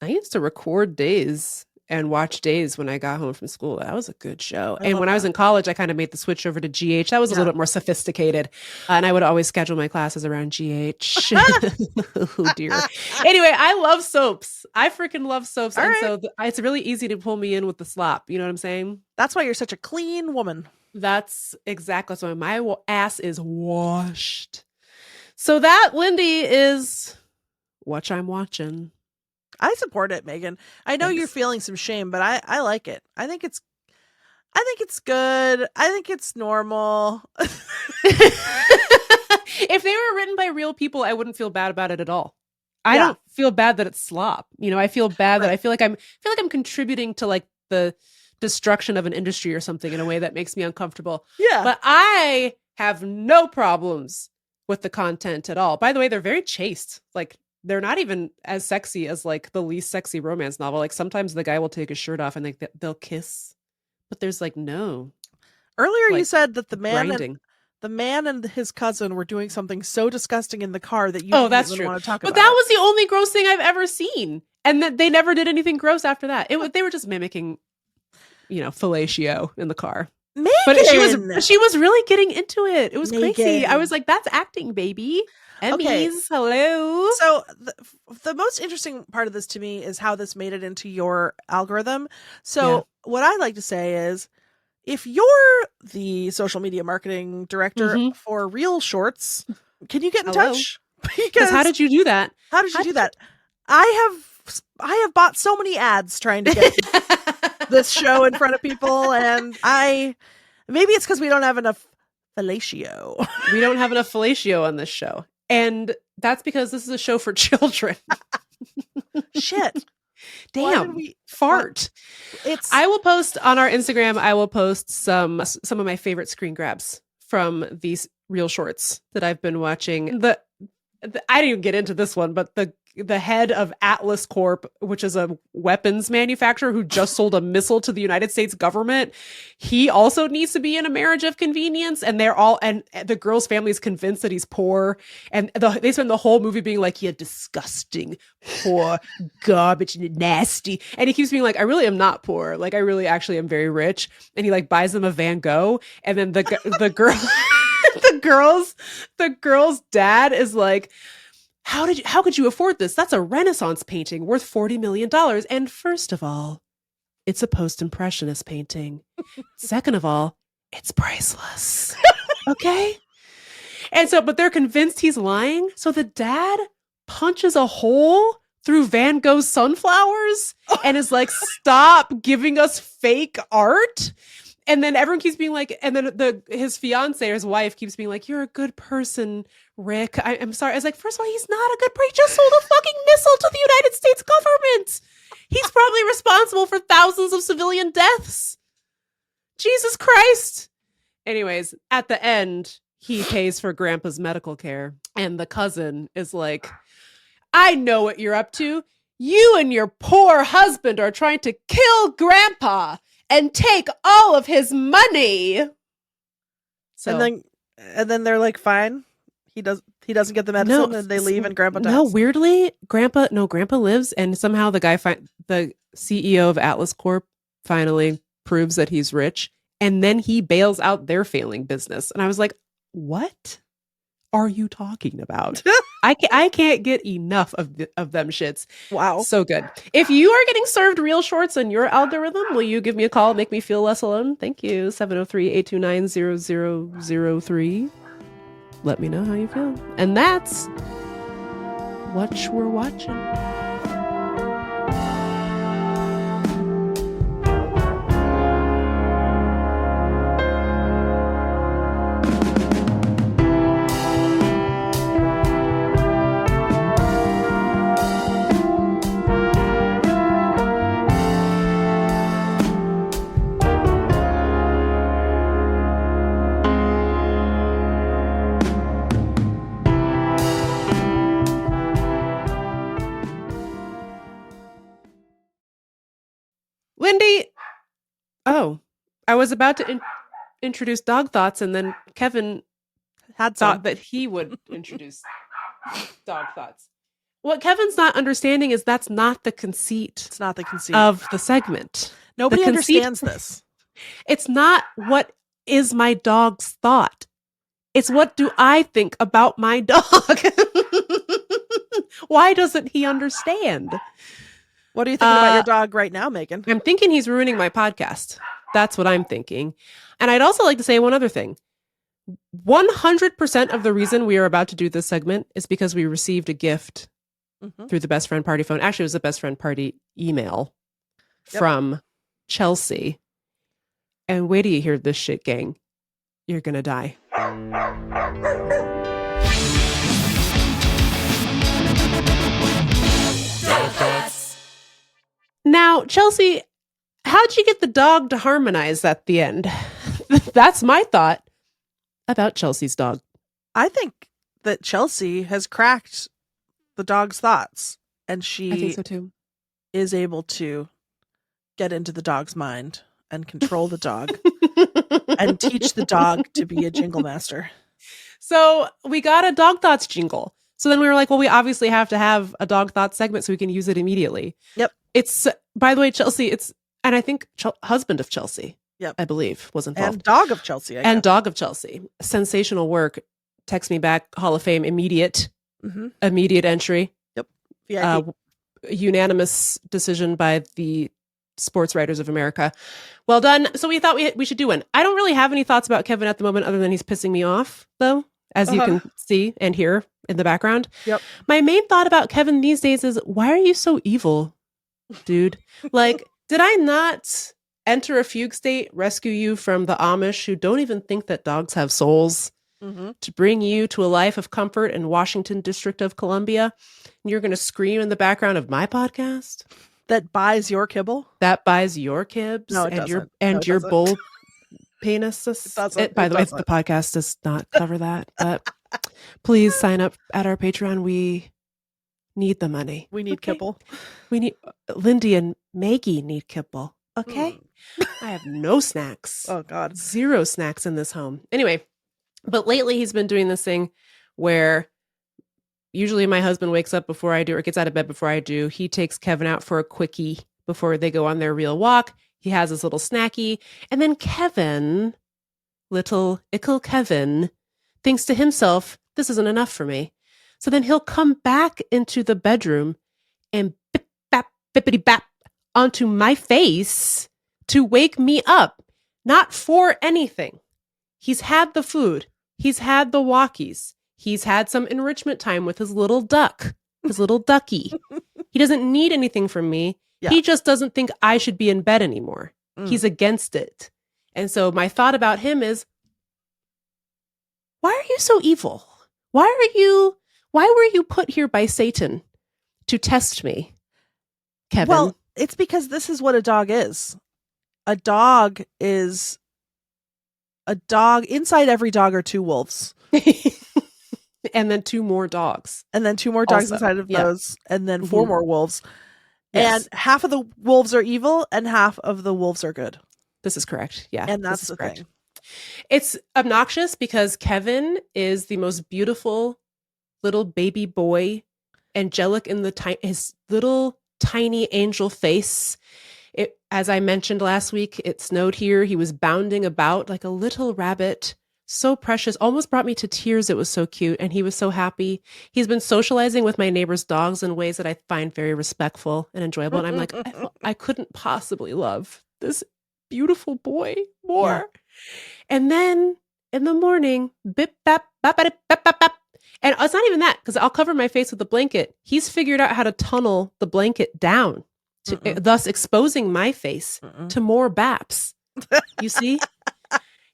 [SPEAKER 2] used to record Days and watch Days when I got home from school. That was a good show. And when I was in college, I kind of made the switch over to GH. That was a little bit more sophisticated. And I would always schedule my classes around GH. Oh dear. Anyway, I love soaps. I freaking love soaps.
[SPEAKER 1] All
[SPEAKER 2] and
[SPEAKER 1] right.
[SPEAKER 2] so it's really easy to pull me in with the slop. You know what I'm saying?
[SPEAKER 1] That's why you're such a clean woman.
[SPEAKER 2] That's exactly why my ass is washed. So that, Lindy, is what I'm watching.
[SPEAKER 1] I support it, Meagan. I know
[SPEAKER 2] Thanks.
[SPEAKER 1] you're feeling some shame, but I like it. I think it's good. I think it's normal.
[SPEAKER 2] If they were written by real people, I wouldn't feel bad about it at all. I don't feel bad that it's slop. I feel bad that I feel like I'm contributing to, like, the destruction of an industry or something in a way that makes me uncomfortable.
[SPEAKER 1] Yeah.
[SPEAKER 2] But I have no problems with the content at all. By the way, they're very chaste. Like, they're not even as sexy as, like, the least sexy romance novel. Like, sometimes the guy will take his shirt off and they'll kiss, but there's, like, no.
[SPEAKER 1] Earlier,
[SPEAKER 2] like,
[SPEAKER 1] you said that the man
[SPEAKER 2] grinding.
[SPEAKER 1] The man and his cousin were doing something so disgusting in the car that you
[SPEAKER 2] that's
[SPEAKER 1] didn't
[SPEAKER 2] true.
[SPEAKER 1] want to talk
[SPEAKER 2] but
[SPEAKER 1] about.
[SPEAKER 2] But that was the only gross thing I've ever seen, and that they never did anything gross after that. They were just mimicking, fellatio in the car.
[SPEAKER 1] Meagan!
[SPEAKER 2] But she was really getting into it. It was
[SPEAKER 1] Meagan.
[SPEAKER 2] crazy. I was like, that's acting, baby. Emmys,
[SPEAKER 1] Okay.
[SPEAKER 2] Hello.
[SPEAKER 1] So the most interesting part of this to me is how this made it into your algorithm. So what I like to say is, if you're the social media marketing director for Real Shorts, can you get in touch?
[SPEAKER 2] Because how did you do that?
[SPEAKER 1] How did you do that? I have bought so many ads trying to get this show in front of people, and maybe it's because we don't have enough fellatio.
[SPEAKER 2] We don't have enough fellatio on this show. And that's because this is a show for children.
[SPEAKER 1] Shit.
[SPEAKER 2] Damn. Fart. I will post on our Instagram, I will post some of my favorite screen grabs from these Real Shorts that I've been watching. I didn't even get into this one, but the head of Atlas Corp, which is a weapons manufacturer who just sold a missile to the United States government, he also needs to be in a marriage of convenience. And the girl's family is convinced that he's poor. And they spend the whole movie being like, you're disgusting, poor, garbage, and nasty. And he keeps being like, I really am not poor. Like, I really actually am very rich. And he, like, buys them a Van Gogh. And then the girl, the girl's dad is like, how could you afford this? That's a Renaissance painting worth $40 million. And first of all, it's a post-impressionist painting. Second of all, it's priceless. Okay? And so, but they're convinced he's lying. So the dad punches a hole through Van Gogh's sunflowers and is like, stop giving us fake art. And then everyone keeps being like, and then his fiance or his wife keeps being like, you're a good person, Rick. I'm sorry. I was like, first of all, he's not a good person. He just sold a fucking missile to the United States government. He's probably responsible for thousands of civilian deaths. Jesus Christ. Anyways, at the end, he pays for Grandpa's medical care. And the cousin is like, I know what you're up to. You and your poor husband are trying to kill Grandpa and take all of his money. So,
[SPEAKER 1] and then they're like, fine. He doesn't get the medicine, and they leave, and Grandpa dies.
[SPEAKER 2] No, weirdly, Grandpa lives, and somehow the CEO of Atlas Corp finally proves that he's rich and then he bails out their failing business. And I was like, what are you talking about? I can't get enough of them shits.
[SPEAKER 1] Wow.
[SPEAKER 2] So good. If you are getting served real shorts on your algorithm, will you give me a call? Make me feel less alone. Thank you. 703-829-0003. Let me know how you feel. And that's what we're watching. Lindy. Oh, I was about to introduce dog thoughts, and then Kevin
[SPEAKER 1] Had
[SPEAKER 2] thought that he would introduce dog thoughts. What Kevin's not understanding is that's not the conceit.
[SPEAKER 1] It's not the conceit
[SPEAKER 2] of the segment.
[SPEAKER 1] Nobody understands this.
[SPEAKER 2] It's not what is my dog's thought. It's what do I think about my dog? Why doesn't he understand?
[SPEAKER 1] What are you thinking about your dog right now, Meagan?
[SPEAKER 2] I'm thinking he's ruining my podcast. That's what I'm thinking. And I'd also like to say one other thing. 100% of the reason we are about to do this segment is because we received a gift through the best friend party phone. Actually, it was a best friend party email from Chelsea. And wait till you hear this shit, gang. You're going to die. Now, Chelsea, how'd you get the dog to harmonize at the end? That's my thought about Chelsea's dog.
[SPEAKER 1] I think that Chelsea has cracked the dog's thoughts, and she
[SPEAKER 2] I think so too.
[SPEAKER 1] Is able to get into the dog's mind and control the dog and teach the dog to be a jingle master.
[SPEAKER 2] So we got a dog thoughts jingle. So then we were like, well, we obviously have to have a dog thoughts segment so we can use it immediately.
[SPEAKER 1] Yep.
[SPEAKER 2] It's, by the way, Chelsea, and I think husband of Chelsea,
[SPEAKER 1] I
[SPEAKER 2] believe, was involved.
[SPEAKER 1] And dog of Chelsea.
[SPEAKER 2] And dog of Chelsea. Sensational work. Text me back, Hall of Fame, immediate entry.
[SPEAKER 1] Yep.
[SPEAKER 2] Unanimous decision by the Sports Writers of America. Well done. So we thought we should do one. I don't really have any thoughts about Kevin at the moment other than he's pissing me off, though, as you can see and hear in the background.
[SPEAKER 1] Yep.
[SPEAKER 2] My main thought about Kevin these days is, why are you so evil, dude? Like, did I not enter a fugue state, rescue you from the Amish who don't even think that dogs have souls, to bring you to a life of comfort in Washington District of Columbia? And you're going to scream in the background of my podcast?
[SPEAKER 1] That buys your kibble?
[SPEAKER 2] That buys your kibs?
[SPEAKER 1] No, it doesn't.
[SPEAKER 2] Your bull penis? By the way, the podcast does not cover that. But please sign up at our Patreon. We need the money.
[SPEAKER 1] We need kibble.
[SPEAKER 2] We need Lindy and Meagan need kibble. Okay? I have no snacks.
[SPEAKER 1] Oh, God.
[SPEAKER 2] 0 snacks in this home. Anyway, but lately he's been doing this thing where usually my husband wakes up before I do or gets out of bed before I do. He takes Kevin out for a quickie before they go on their real walk. He has his little snacky. And then Kevin, little ickle Kevin, thinks to himself, this isn't enough for me. So then he'll come back into the bedroom and bip, bap, bippity bap onto my face to wake me up. Not for anything. He's had the food. He's had the walkies. He's had some enrichment time with his little duck, his little ducky. He doesn't need anything from me. Yeah. He just doesn't think I should be in bed anymore. He's against it. And so my thought about him is, why are you so evil? Why were you put here by Satan to test me, Kevin?
[SPEAKER 1] Well, it's because this is what a dog is. A dog. Inside every dog are 2 wolves.
[SPEAKER 2] And then 2 more dogs.
[SPEAKER 1] And then 2 more dogs inside of those. And then 4 more wolves. Yes. And half of the wolves are evil and half of the wolves are good.
[SPEAKER 2] This is correct. Yeah.
[SPEAKER 1] And that's the thing.
[SPEAKER 2] It's obnoxious because Kevin is the most beautiful little baby boy, angelic in his little tiny angel face As I mentioned last week, it snowed here. He was bounding about like a little rabbit. So precious, almost brought me to tears. It was so cute. And he was so happy. He's been socializing with my neighbor's dogs in ways that I find very respectful and enjoyable. And I'm like, I couldn't possibly love this beautiful boy more. Yeah. And then in the morning, bip, bap, bap, bap, bap, bap, bap. And it's not even that, because I'll cover my face with a blanket. He's figured out how to tunnel the blanket down, thus exposing my face to more baps. You see?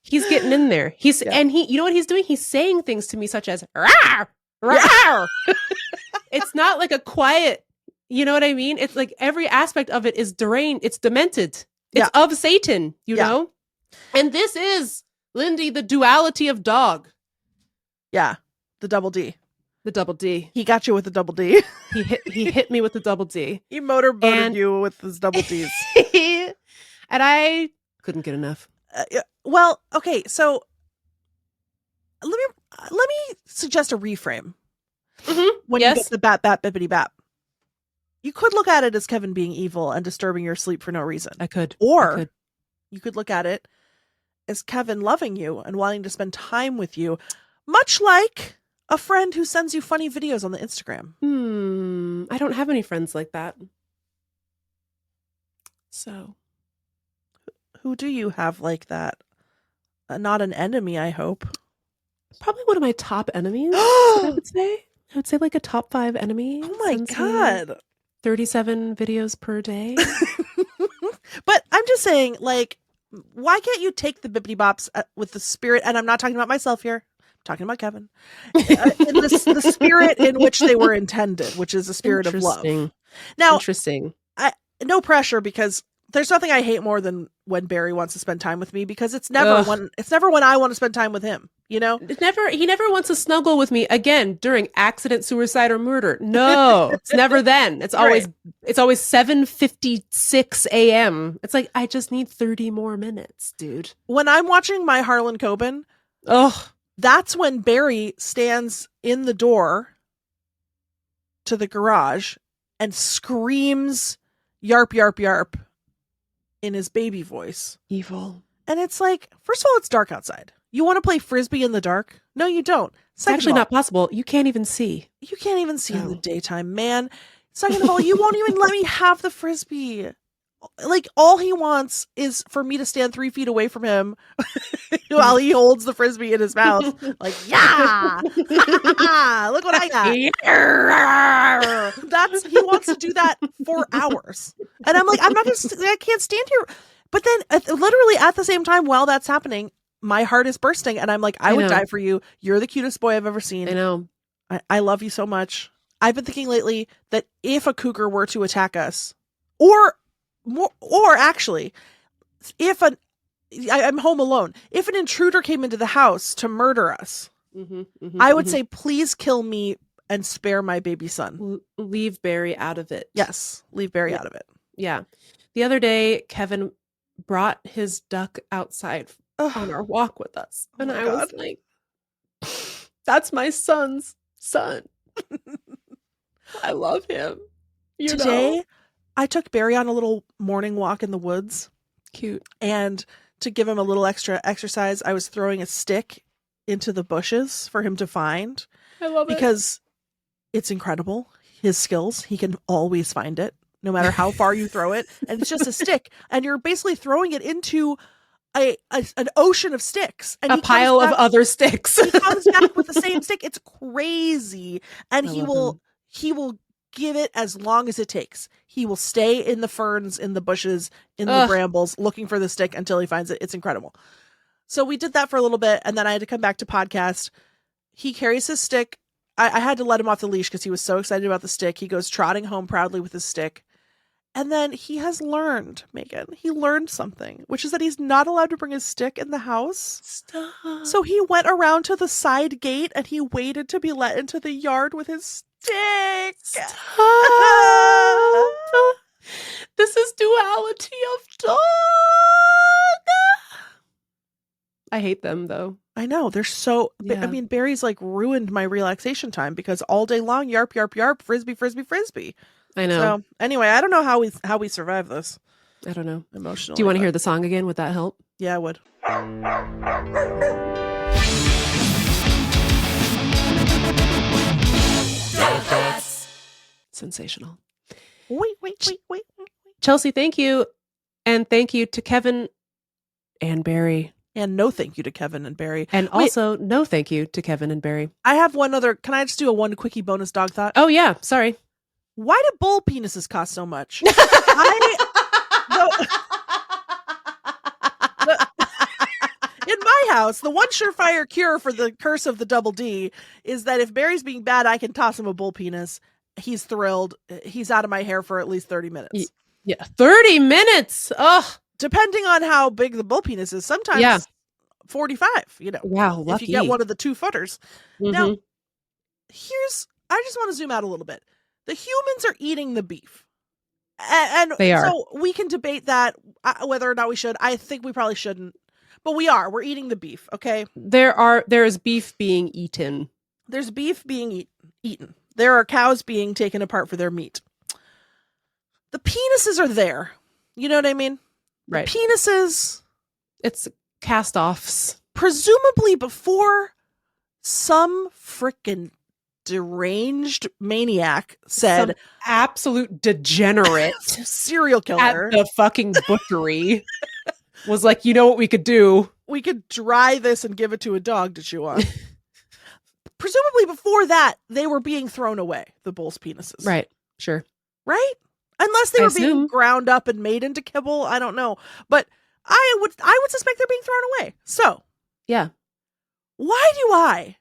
[SPEAKER 2] He's getting in there. And you know what he's doing? He's saying things to me such as rawr, rawr. It's not like a quiet, you know what I mean? It's like every aspect of it is deranged. It's demented. It's of Satan, you know? And this is, Lindy, the duality of dog.
[SPEAKER 1] Yeah. The double D.
[SPEAKER 2] The double D.
[SPEAKER 1] He got you with the double D.
[SPEAKER 2] He hit me with the double D.
[SPEAKER 1] He motorboated you with his double Ds.
[SPEAKER 2] And I couldn't get enough.
[SPEAKER 1] Well, okay, so let me suggest a reframe. When you get the bap bap bippity bap, you could look at it as Kevin being evil and disturbing your sleep for no reason.
[SPEAKER 2] I could.
[SPEAKER 1] Or you could look at it as Kevin loving you and wanting to spend time with you, much like a friend who sends you funny videos on the Instagram.
[SPEAKER 2] I don't have any friends like that. So,
[SPEAKER 1] who do you have like that? Not an enemy, I hope.
[SPEAKER 2] Probably one of my top enemies, I would say. I would say like a top 5 enemy.
[SPEAKER 1] Oh my God.
[SPEAKER 2] 37 videos per day.
[SPEAKER 1] But I'm just saying, like, why can't you take the bippity bops with the spirit? And I'm not talking about myself here. I'm talking about Kevin. In the spirit in which they were intended, which is a spirit of love. Now,
[SPEAKER 2] interesting.
[SPEAKER 1] No pressure, because there's nothing I hate more than when Barry wants to spend time with me, because it's never when I want to spend time with him, you know?
[SPEAKER 2] He never wants to snuggle with me again during accident, suicide, or murder. No, it's never then. It's always it's always 7:56 a.m. It's like, I just need 30 more minutes, dude.
[SPEAKER 1] When I'm watching my Harlan Coben, that's when Barry stands in the door to the garage and screams yarp, yarp, yarp in his baby voice.
[SPEAKER 2] Evil.
[SPEAKER 1] And it's like, first of all, it's dark outside. You want to play Frisbee in the dark? No, you don't.
[SPEAKER 2] It's actually not possible. You can't even see.
[SPEAKER 1] You can't even see in the daytime, man. Second of all, you won't even let me have the Frisbee. Like, all he wants is for me to stand 3 feet away from him while he holds the Frisbee in his mouth. Like, yeah, look what I got. He wants to do that for hours. And I'm like, I can't stand here. But then literally at the same time, while that's happening, my heart is bursting. And I'm like, I would die for you. You're the cutest boy I've ever seen.
[SPEAKER 2] I know.
[SPEAKER 1] I love you so much. I've been thinking lately that if a cougar were to attack us, or actually, I'm home alone. If an intruder came into the house to murder us, I would say, please kill me and spare my baby son.
[SPEAKER 2] Leave Barry out of it.
[SPEAKER 1] Yes, leave Barry out of it.
[SPEAKER 2] Yeah. The other day, Kevin brought his duck outside on our walk with us. And I was like, that's my son's son. I love him.
[SPEAKER 1] Today, I took Barry on a little morning walk in the woods.
[SPEAKER 2] Cute. And
[SPEAKER 1] to give him a little extra exercise, I was throwing a stick into the bushes for him to find.
[SPEAKER 2] I love it.
[SPEAKER 1] Because it's incredible. His skills, he can always find it, no matter how far you throw it. And it's just a stick. And you're basically throwing it into an ocean of sticks. And
[SPEAKER 2] a pile of other sticks.
[SPEAKER 1] He comes back with the same stick. It's crazy. And he will give it as long as it takes. He will stay in the ferns, in the bushes, in the brambles, looking for the stick until he finds it. It's incredible. So we did that for a little bit, and then I had to come back to podcast. He carries his stick. I had to let him off the leash because he was so excited about the stick. He goes trotting home proudly with his stick. And then he has learned, Meagan, he learned something, which is that he's not allowed to bring his stick in the house.
[SPEAKER 2] Stop. So
[SPEAKER 1] he went around to the side gate and he waited to be let into the yard with his stick.
[SPEAKER 2] Stop. This is duality of dog. I hate them though.
[SPEAKER 1] I know, they're so I mean, Barry's like ruined my relaxation time because all day long, yarp, yarp, yarp, frisbee, frisbee, frisbee.
[SPEAKER 2] I know.
[SPEAKER 1] So anyway, I don't know how we survive this.
[SPEAKER 2] I don't know.
[SPEAKER 1] Emotionally.
[SPEAKER 2] Do you want to hear the song again? Would that help?
[SPEAKER 1] Yeah, I would.
[SPEAKER 2] Sensational.
[SPEAKER 1] Wait.
[SPEAKER 2] Chelsea, thank you. And thank you to Kevin and Barry.
[SPEAKER 1] And no thank you to Kevin and Barry.
[SPEAKER 2] And also no thank you to Kevin and Barry.
[SPEAKER 1] I have one other. Can I just do a one quickie bonus dog thought?
[SPEAKER 2] Oh, yeah. Sorry.
[SPEAKER 1] Why do bull penises cost so much? In my house, the one surefire cure for the curse of the double D is that if Barry's being bad, I can toss him a bull penis. He's thrilled. He's out of my hair for at least 30 minutes.
[SPEAKER 2] Yeah. 30 minutes. Ugh.
[SPEAKER 1] Depending on how big the bull penis is. Sometimes 45,
[SPEAKER 2] Wow, lucky.
[SPEAKER 1] if you get one of the 2-footers. Now, I just want to zoom out a little bit. The humans are eating the beef. And
[SPEAKER 2] they are.
[SPEAKER 1] So we can debate that, whether or not we should. I think we probably shouldn't. But we are. We're eating the beef, okay?
[SPEAKER 2] There is beef being eaten.
[SPEAKER 1] There's beef being eaten. There are cows being taken apart for their meat. The penises are there. You know what I mean?
[SPEAKER 2] Right.
[SPEAKER 1] The penises.
[SPEAKER 2] It's cast-offs.
[SPEAKER 1] Presumably before some frickin' deranged maniac said,
[SPEAKER 2] some absolute degenerate
[SPEAKER 1] serial killer
[SPEAKER 2] at the fucking butchery was like, you know what we could do?
[SPEAKER 1] We could dry this and give it to a dog to chew on. Presumably before that, they were being thrown away, the bull's penises.
[SPEAKER 2] Right. Sure.
[SPEAKER 1] Right? Unless they were being ground up and made into kibble. I don't know. But I would suspect they're being thrown away. So.
[SPEAKER 2] Yeah.
[SPEAKER 1] Why do I,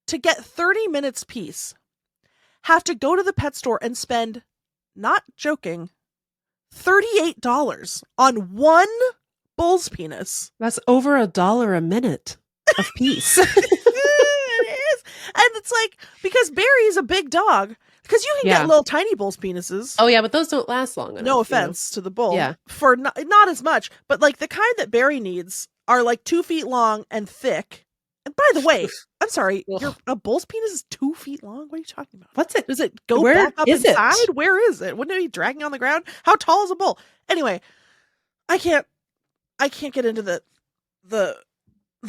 [SPEAKER 1] to get 30 minutes piece, have to go to the pet store and spend, not joking, $38 on one bull's penis?
[SPEAKER 2] That's over $1 a minute of piece.
[SPEAKER 1] It is. And it's like, because Barry's a big dog, because you can get little tiny bull's penises.
[SPEAKER 2] Oh yeah, but those don't last long enough.
[SPEAKER 1] No offense to the bull.
[SPEAKER 2] Yeah.
[SPEAKER 1] For not as much, but like the kind that Barry needs are like 2 feet long and thick. And by the way, I'm sorry, a bull's penis is 2 feet long? What are you talking about?
[SPEAKER 2] What's it?
[SPEAKER 1] Does it go back up inside? Where is it? Wouldn't it be dragging on the ground? How tall is a bull? Anyway, I can't get into the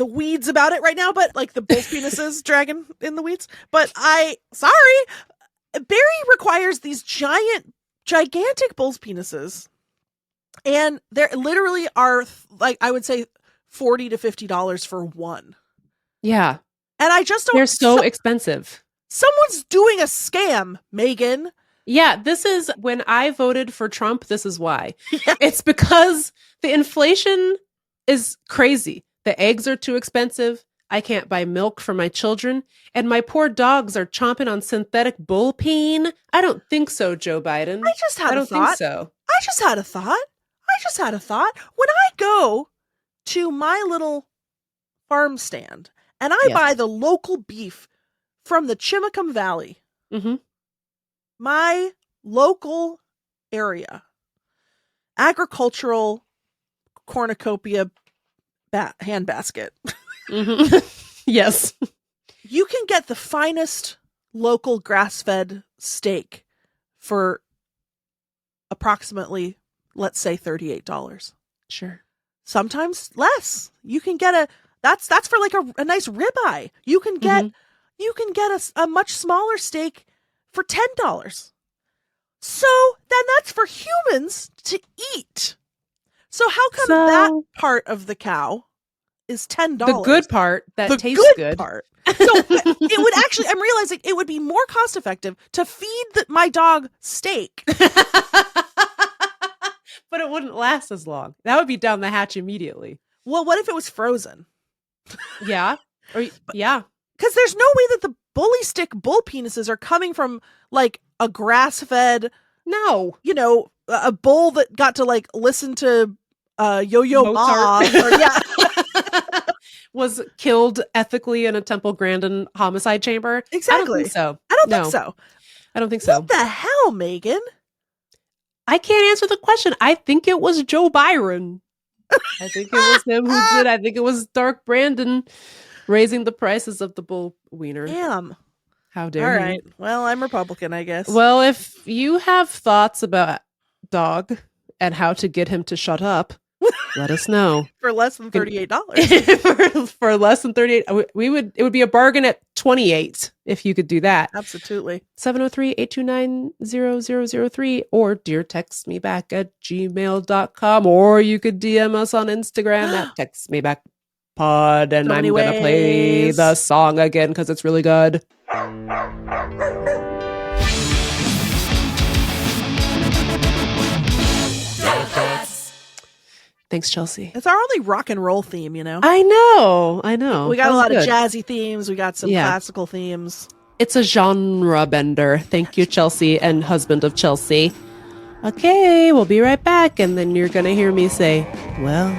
[SPEAKER 1] weeds about it right now, but like the bull's penis is dragging in the weeds. But Barry requires these gigantic bull's penises. And there literally are, like, I would say $40 to $50 for one.
[SPEAKER 2] Yeah.
[SPEAKER 1] And I just don't.
[SPEAKER 2] They're so expensive.
[SPEAKER 1] Someone's doing a scam, Meagan.
[SPEAKER 2] Yeah, this is when I voted for Trump. This is why. Yeah. It's because the inflation is crazy. The eggs are too expensive. I can't buy milk for my children. And my poor dogs are chomping on synthetic bull peen. I don't think so, Joe Biden.
[SPEAKER 1] I don't think so. I just had a thought. When I go to my little farm stand and I buy the local beef from the Chimacum Valley, my local area, agricultural cornucopia handbasket.
[SPEAKER 2] Yes.
[SPEAKER 1] You can get the finest local grass-fed steak for approximately, let's say, $38.
[SPEAKER 2] Sure.
[SPEAKER 1] Sometimes less. You can get that's for like a nice ribeye. You can get a much smaller steak for $10. So then that's for humans to eat. So how come that part of the cow is $10?
[SPEAKER 2] The good part that tastes good.
[SPEAKER 1] Part. So it would actually, I'm realizing it would be more cost effective to feed my dog steak.
[SPEAKER 2] But it wouldn't last as long. That would be down the hatch immediately.
[SPEAKER 1] Well, what if it was frozen?
[SPEAKER 2] Yeah.
[SPEAKER 1] Because there's no way that the bully stick bull penises are coming from like a grass-fed, a bull that got to like listen to Yo-Yo Ma.
[SPEAKER 2] Was killed ethically in a Temple Grandin homicide chamber.
[SPEAKER 1] Exactly.
[SPEAKER 2] I don't think so.
[SPEAKER 1] I don't think so. What the hell, Meagan?
[SPEAKER 2] I can't answer the question. I think it was Joe Byron. I think it was him who did. I think it was Dark Brandon raising the prices of the bull wiener.
[SPEAKER 1] Damn.
[SPEAKER 2] How dare you?
[SPEAKER 1] All right. Well, I'm Republican, I guess.
[SPEAKER 2] Well, if you have thoughts about dog and how to get him to shut up, let us know.
[SPEAKER 1] For less than $38.
[SPEAKER 2] For less than 38, it would be a bargain at 28 if you could do that.
[SPEAKER 1] Absolutely.
[SPEAKER 2] 703-829-0003 or dear text me back at gmail.com, or you could DM us on Instagram at text me back pod, and I'm going to play the song again because it's really good. Thanks, Chelsea.
[SPEAKER 1] It's our only rock and roll theme, you know?
[SPEAKER 2] I know.
[SPEAKER 1] We got a lot of jazzy themes. We got some classical themes.
[SPEAKER 2] It's a genre bender. Thank you, Chelsea and husband of Chelsea. Okay, we'll be right back. And then you're going to hear me say, well...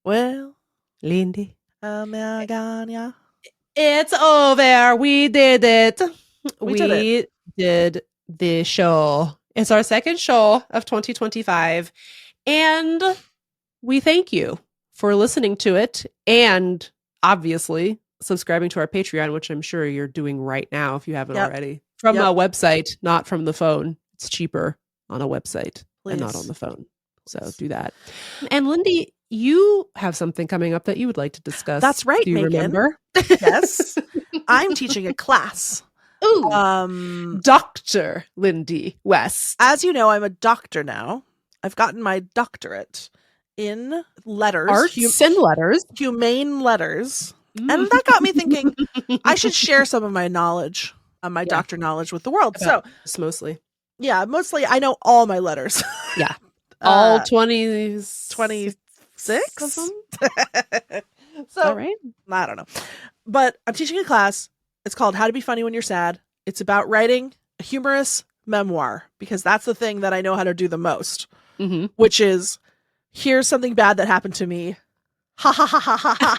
[SPEAKER 2] Well, Lindy.
[SPEAKER 1] Meagan,
[SPEAKER 2] it's over. We did it.
[SPEAKER 1] We
[SPEAKER 2] did the show. It's our second show of 2025. And we thank you for listening to it and obviously subscribing to our Patreon, which I'm sure you're doing right now if you haven't already. From a website, not from the phone. It's cheaper on a website and not on the phone. So do that. And Lindy, you have something coming up that you would like to discuss.
[SPEAKER 1] That's right,
[SPEAKER 2] Do you
[SPEAKER 1] Meagan.
[SPEAKER 2] remember?
[SPEAKER 1] Yes. I'm teaching a class.
[SPEAKER 2] Ooh. Dr. Lindy West.
[SPEAKER 1] As you know, I'm a doctor now. I've gotten my doctorate in letters.
[SPEAKER 2] Arts and letters.
[SPEAKER 1] Humane letters. And that got me thinking I should share some of my knowledge, my doctor knowledge with the world.
[SPEAKER 2] Mostly.
[SPEAKER 1] Yeah, mostly I know all my letters.
[SPEAKER 2] Yeah. All 26
[SPEAKER 1] So,
[SPEAKER 2] all right.
[SPEAKER 1] I don't know. But I'm teaching a class. It's called How to Be Funny When You're Sad. It's about writing a humorous memoir because that's the thing that I know how to do the most, which is here's something bad that happened to me. Ha ha ha ha ha ha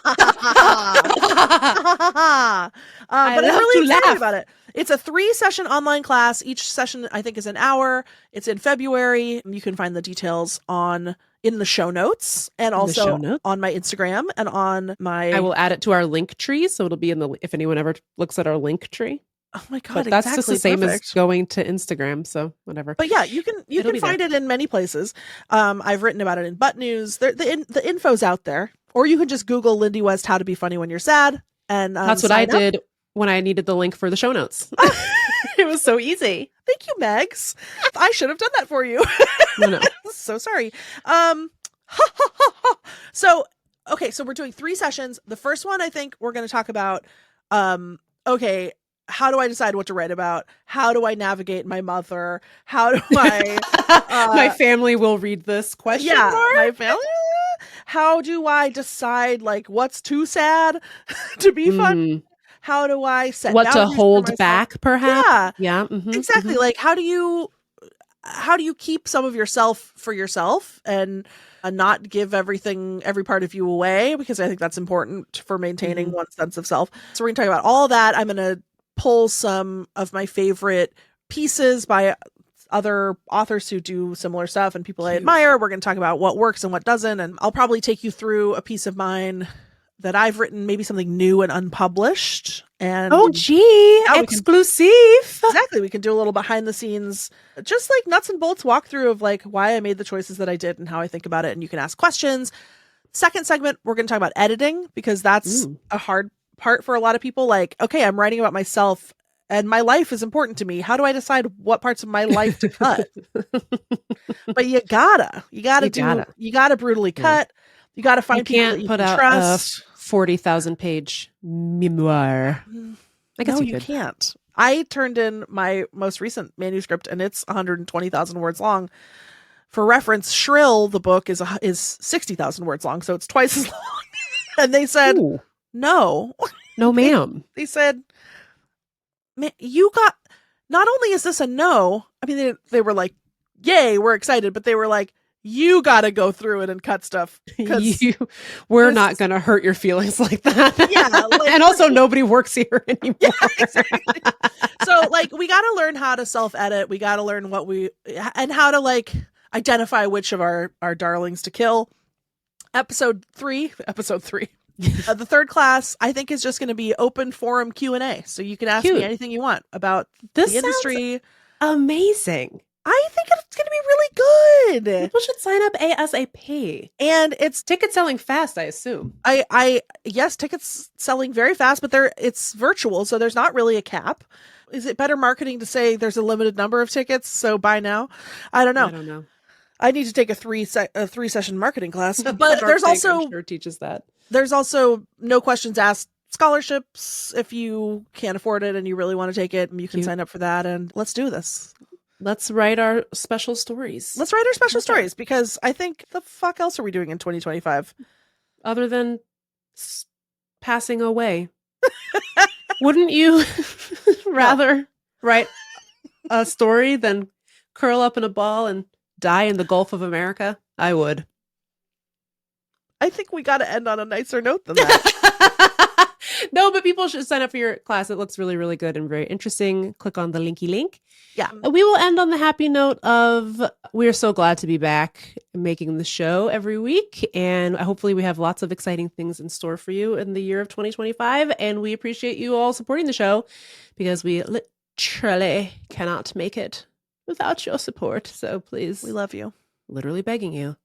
[SPEAKER 1] ha. But I'm really excited about it. It's a 3-session online class. Each session, I think, is an hour. It's in February. You can find the details in the show notes and also on my Instagram and on my...
[SPEAKER 2] I will add it to our link tree. So it'll be if anyone ever looks at our link tree.
[SPEAKER 1] Oh my God.
[SPEAKER 2] But that's just the same as going to Instagram. So whatever.
[SPEAKER 1] But yeah, you can find it in many places. I've written about it in Butt News. The info's out there. Or you can just Google Lindy West, How to Be Funny When You're Sad. And
[SPEAKER 2] that's what I did when I needed the link for the show notes. It was so easy.
[SPEAKER 1] Thank you, Megs. I should have done that for you.
[SPEAKER 2] No.
[SPEAKER 1] So sorry. So we're doing 3 sessions. The first one, I think we're going to talk about, okay, how do I decide what to write about? How do I navigate my mother? How do I...
[SPEAKER 2] my family will read this question mark?
[SPEAKER 1] My family... How do I decide, like, what's too sad to be fun? How do I set
[SPEAKER 2] what to hold back, perhaps?
[SPEAKER 1] Yeah. Exactly. Like, how do you keep some of yourself for yourself and not give every part of you away? Because I think that's important for maintaining one's sense of self. So we're going to talk about all that. I'm going to pull some of my favorite pieces by other authors who do similar stuff and people I admire. We're going to talk about what works and what doesn't. And I'll probably take you through a piece of mine that I've written, maybe something new and unpublished. And
[SPEAKER 2] exclusive.
[SPEAKER 1] Exactly. We can do a little behind the scenes, just like nuts and bolts walkthrough of like why I made the choices that I did and how I think about it. And you can ask questions. Second segment, we're going to talk about editing because that's a hard part for a lot of people. Like, okay, I'm writing about myself and my life is important to me. How do I decide what parts of my life to cut? But you gotta brutally cut. You gotta find people that you can trust.
[SPEAKER 2] 40,000 page memoir. I guess
[SPEAKER 1] you can't. I turned in my most recent manuscript and it's 120,000 words long. For reference, Shrill, the book, is 60,000 words long, so it's twice as long. And they said, no,
[SPEAKER 2] ma'am.
[SPEAKER 1] They said, man, not only is this a no, I mean, they were like, yay, we're excited, but they were like, you got to go through it and cut stuff.
[SPEAKER 2] We're not going to hurt your feelings like that.
[SPEAKER 1] Yeah. Like,
[SPEAKER 2] and also nobody works here anymore.
[SPEAKER 1] Yeah, exactly. So like, we got to learn how to self-edit. We got to learn and how to like identify which of our darlings to kill. Episode 3, the third class, I think, is just going to be open forum Q&A. So you can ask me anything you want about the industry.
[SPEAKER 2] Amazing.
[SPEAKER 1] I think it's going to be really good.
[SPEAKER 2] People should sign up ASAP.
[SPEAKER 1] And it's
[SPEAKER 2] ticket selling fast, I assume.
[SPEAKER 1] Yes, tickets selling very fast, but it's virtual, so there's not really a cap. Is it better marketing to say there's a limited number of tickets, so buy now? I don't know. I need to take a 3-session marketing class. But there's also
[SPEAKER 2] I'm sure teaches that.
[SPEAKER 1] There's also no questions asked scholarships if you can't afford it and you really want to take it, and you can sign up for that, and let's do this.
[SPEAKER 2] Let's write our special stories.
[SPEAKER 1] Because I think the fuck else are we doing in 2025?
[SPEAKER 2] Other than passing away. Wouldn't you rather write a story than curl up in a ball and die in the Gulf of America? I would.
[SPEAKER 1] I think we got to end on a nicer note than that.
[SPEAKER 2] No, but people should sign up for your class. It looks really, really good and very interesting. Click on the linky link.
[SPEAKER 1] Yeah.
[SPEAKER 2] We will end on the happy note of we're so glad to be back making the show every week. And hopefully we have lots of exciting things in store for you in the year of 2025. And we appreciate you all supporting the show because we literally cannot make it without your support. So please.
[SPEAKER 1] We love you.
[SPEAKER 2] Literally begging you.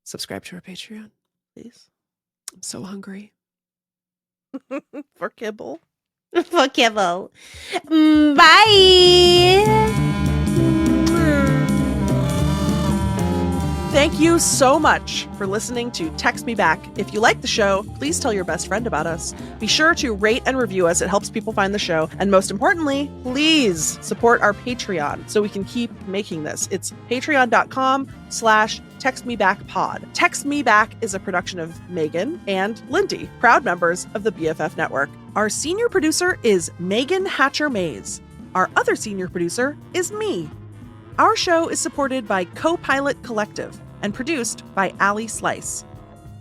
[SPEAKER 2] Subscribe to our Patreon.
[SPEAKER 1] Please.
[SPEAKER 2] I'm so hungry.
[SPEAKER 1] For kibble.
[SPEAKER 2] For kibble. Bye.
[SPEAKER 1] Thank you so much for listening to Text Me Back. If you like the show, please tell your best friend about us. Be sure to rate and review us. It helps people find the show. And most importantly, please support our Patreon so we can keep making this. It's patreon.com/textmebackpod. Text Me Back is a production of Meagan and Lindy, proud members of the BFF Network. Our senior producer is Meagan Hatcher-Mays. Our other senior producer is me. Our show is supported by COPILOT Collective and produced by Alli Slice.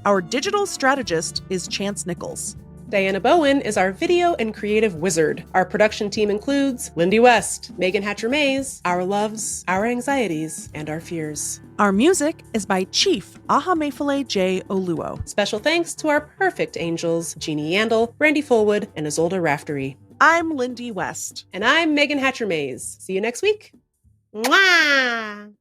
[SPEAKER 1] Our digital strategist is Chance Nichols.
[SPEAKER 2] Diana Bowen is our video and creative wizard. Our production team includes Lindy West, Meagan Hatcher-Mays, our loves, our anxieties, and our fears.
[SPEAKER 1] Our music is by Chief Ahamefule J. Oluo.
[SPEAKER 2] Special thanks to our perfect angels, Jeannie Yandel, Brandy Fullwood, and Isolde Raftery.
[SPEAKER 1] I'm Lindy West.
[SPEAKER 2] And I'm Meagan Hatcher-Mays. See you next week. Mwah!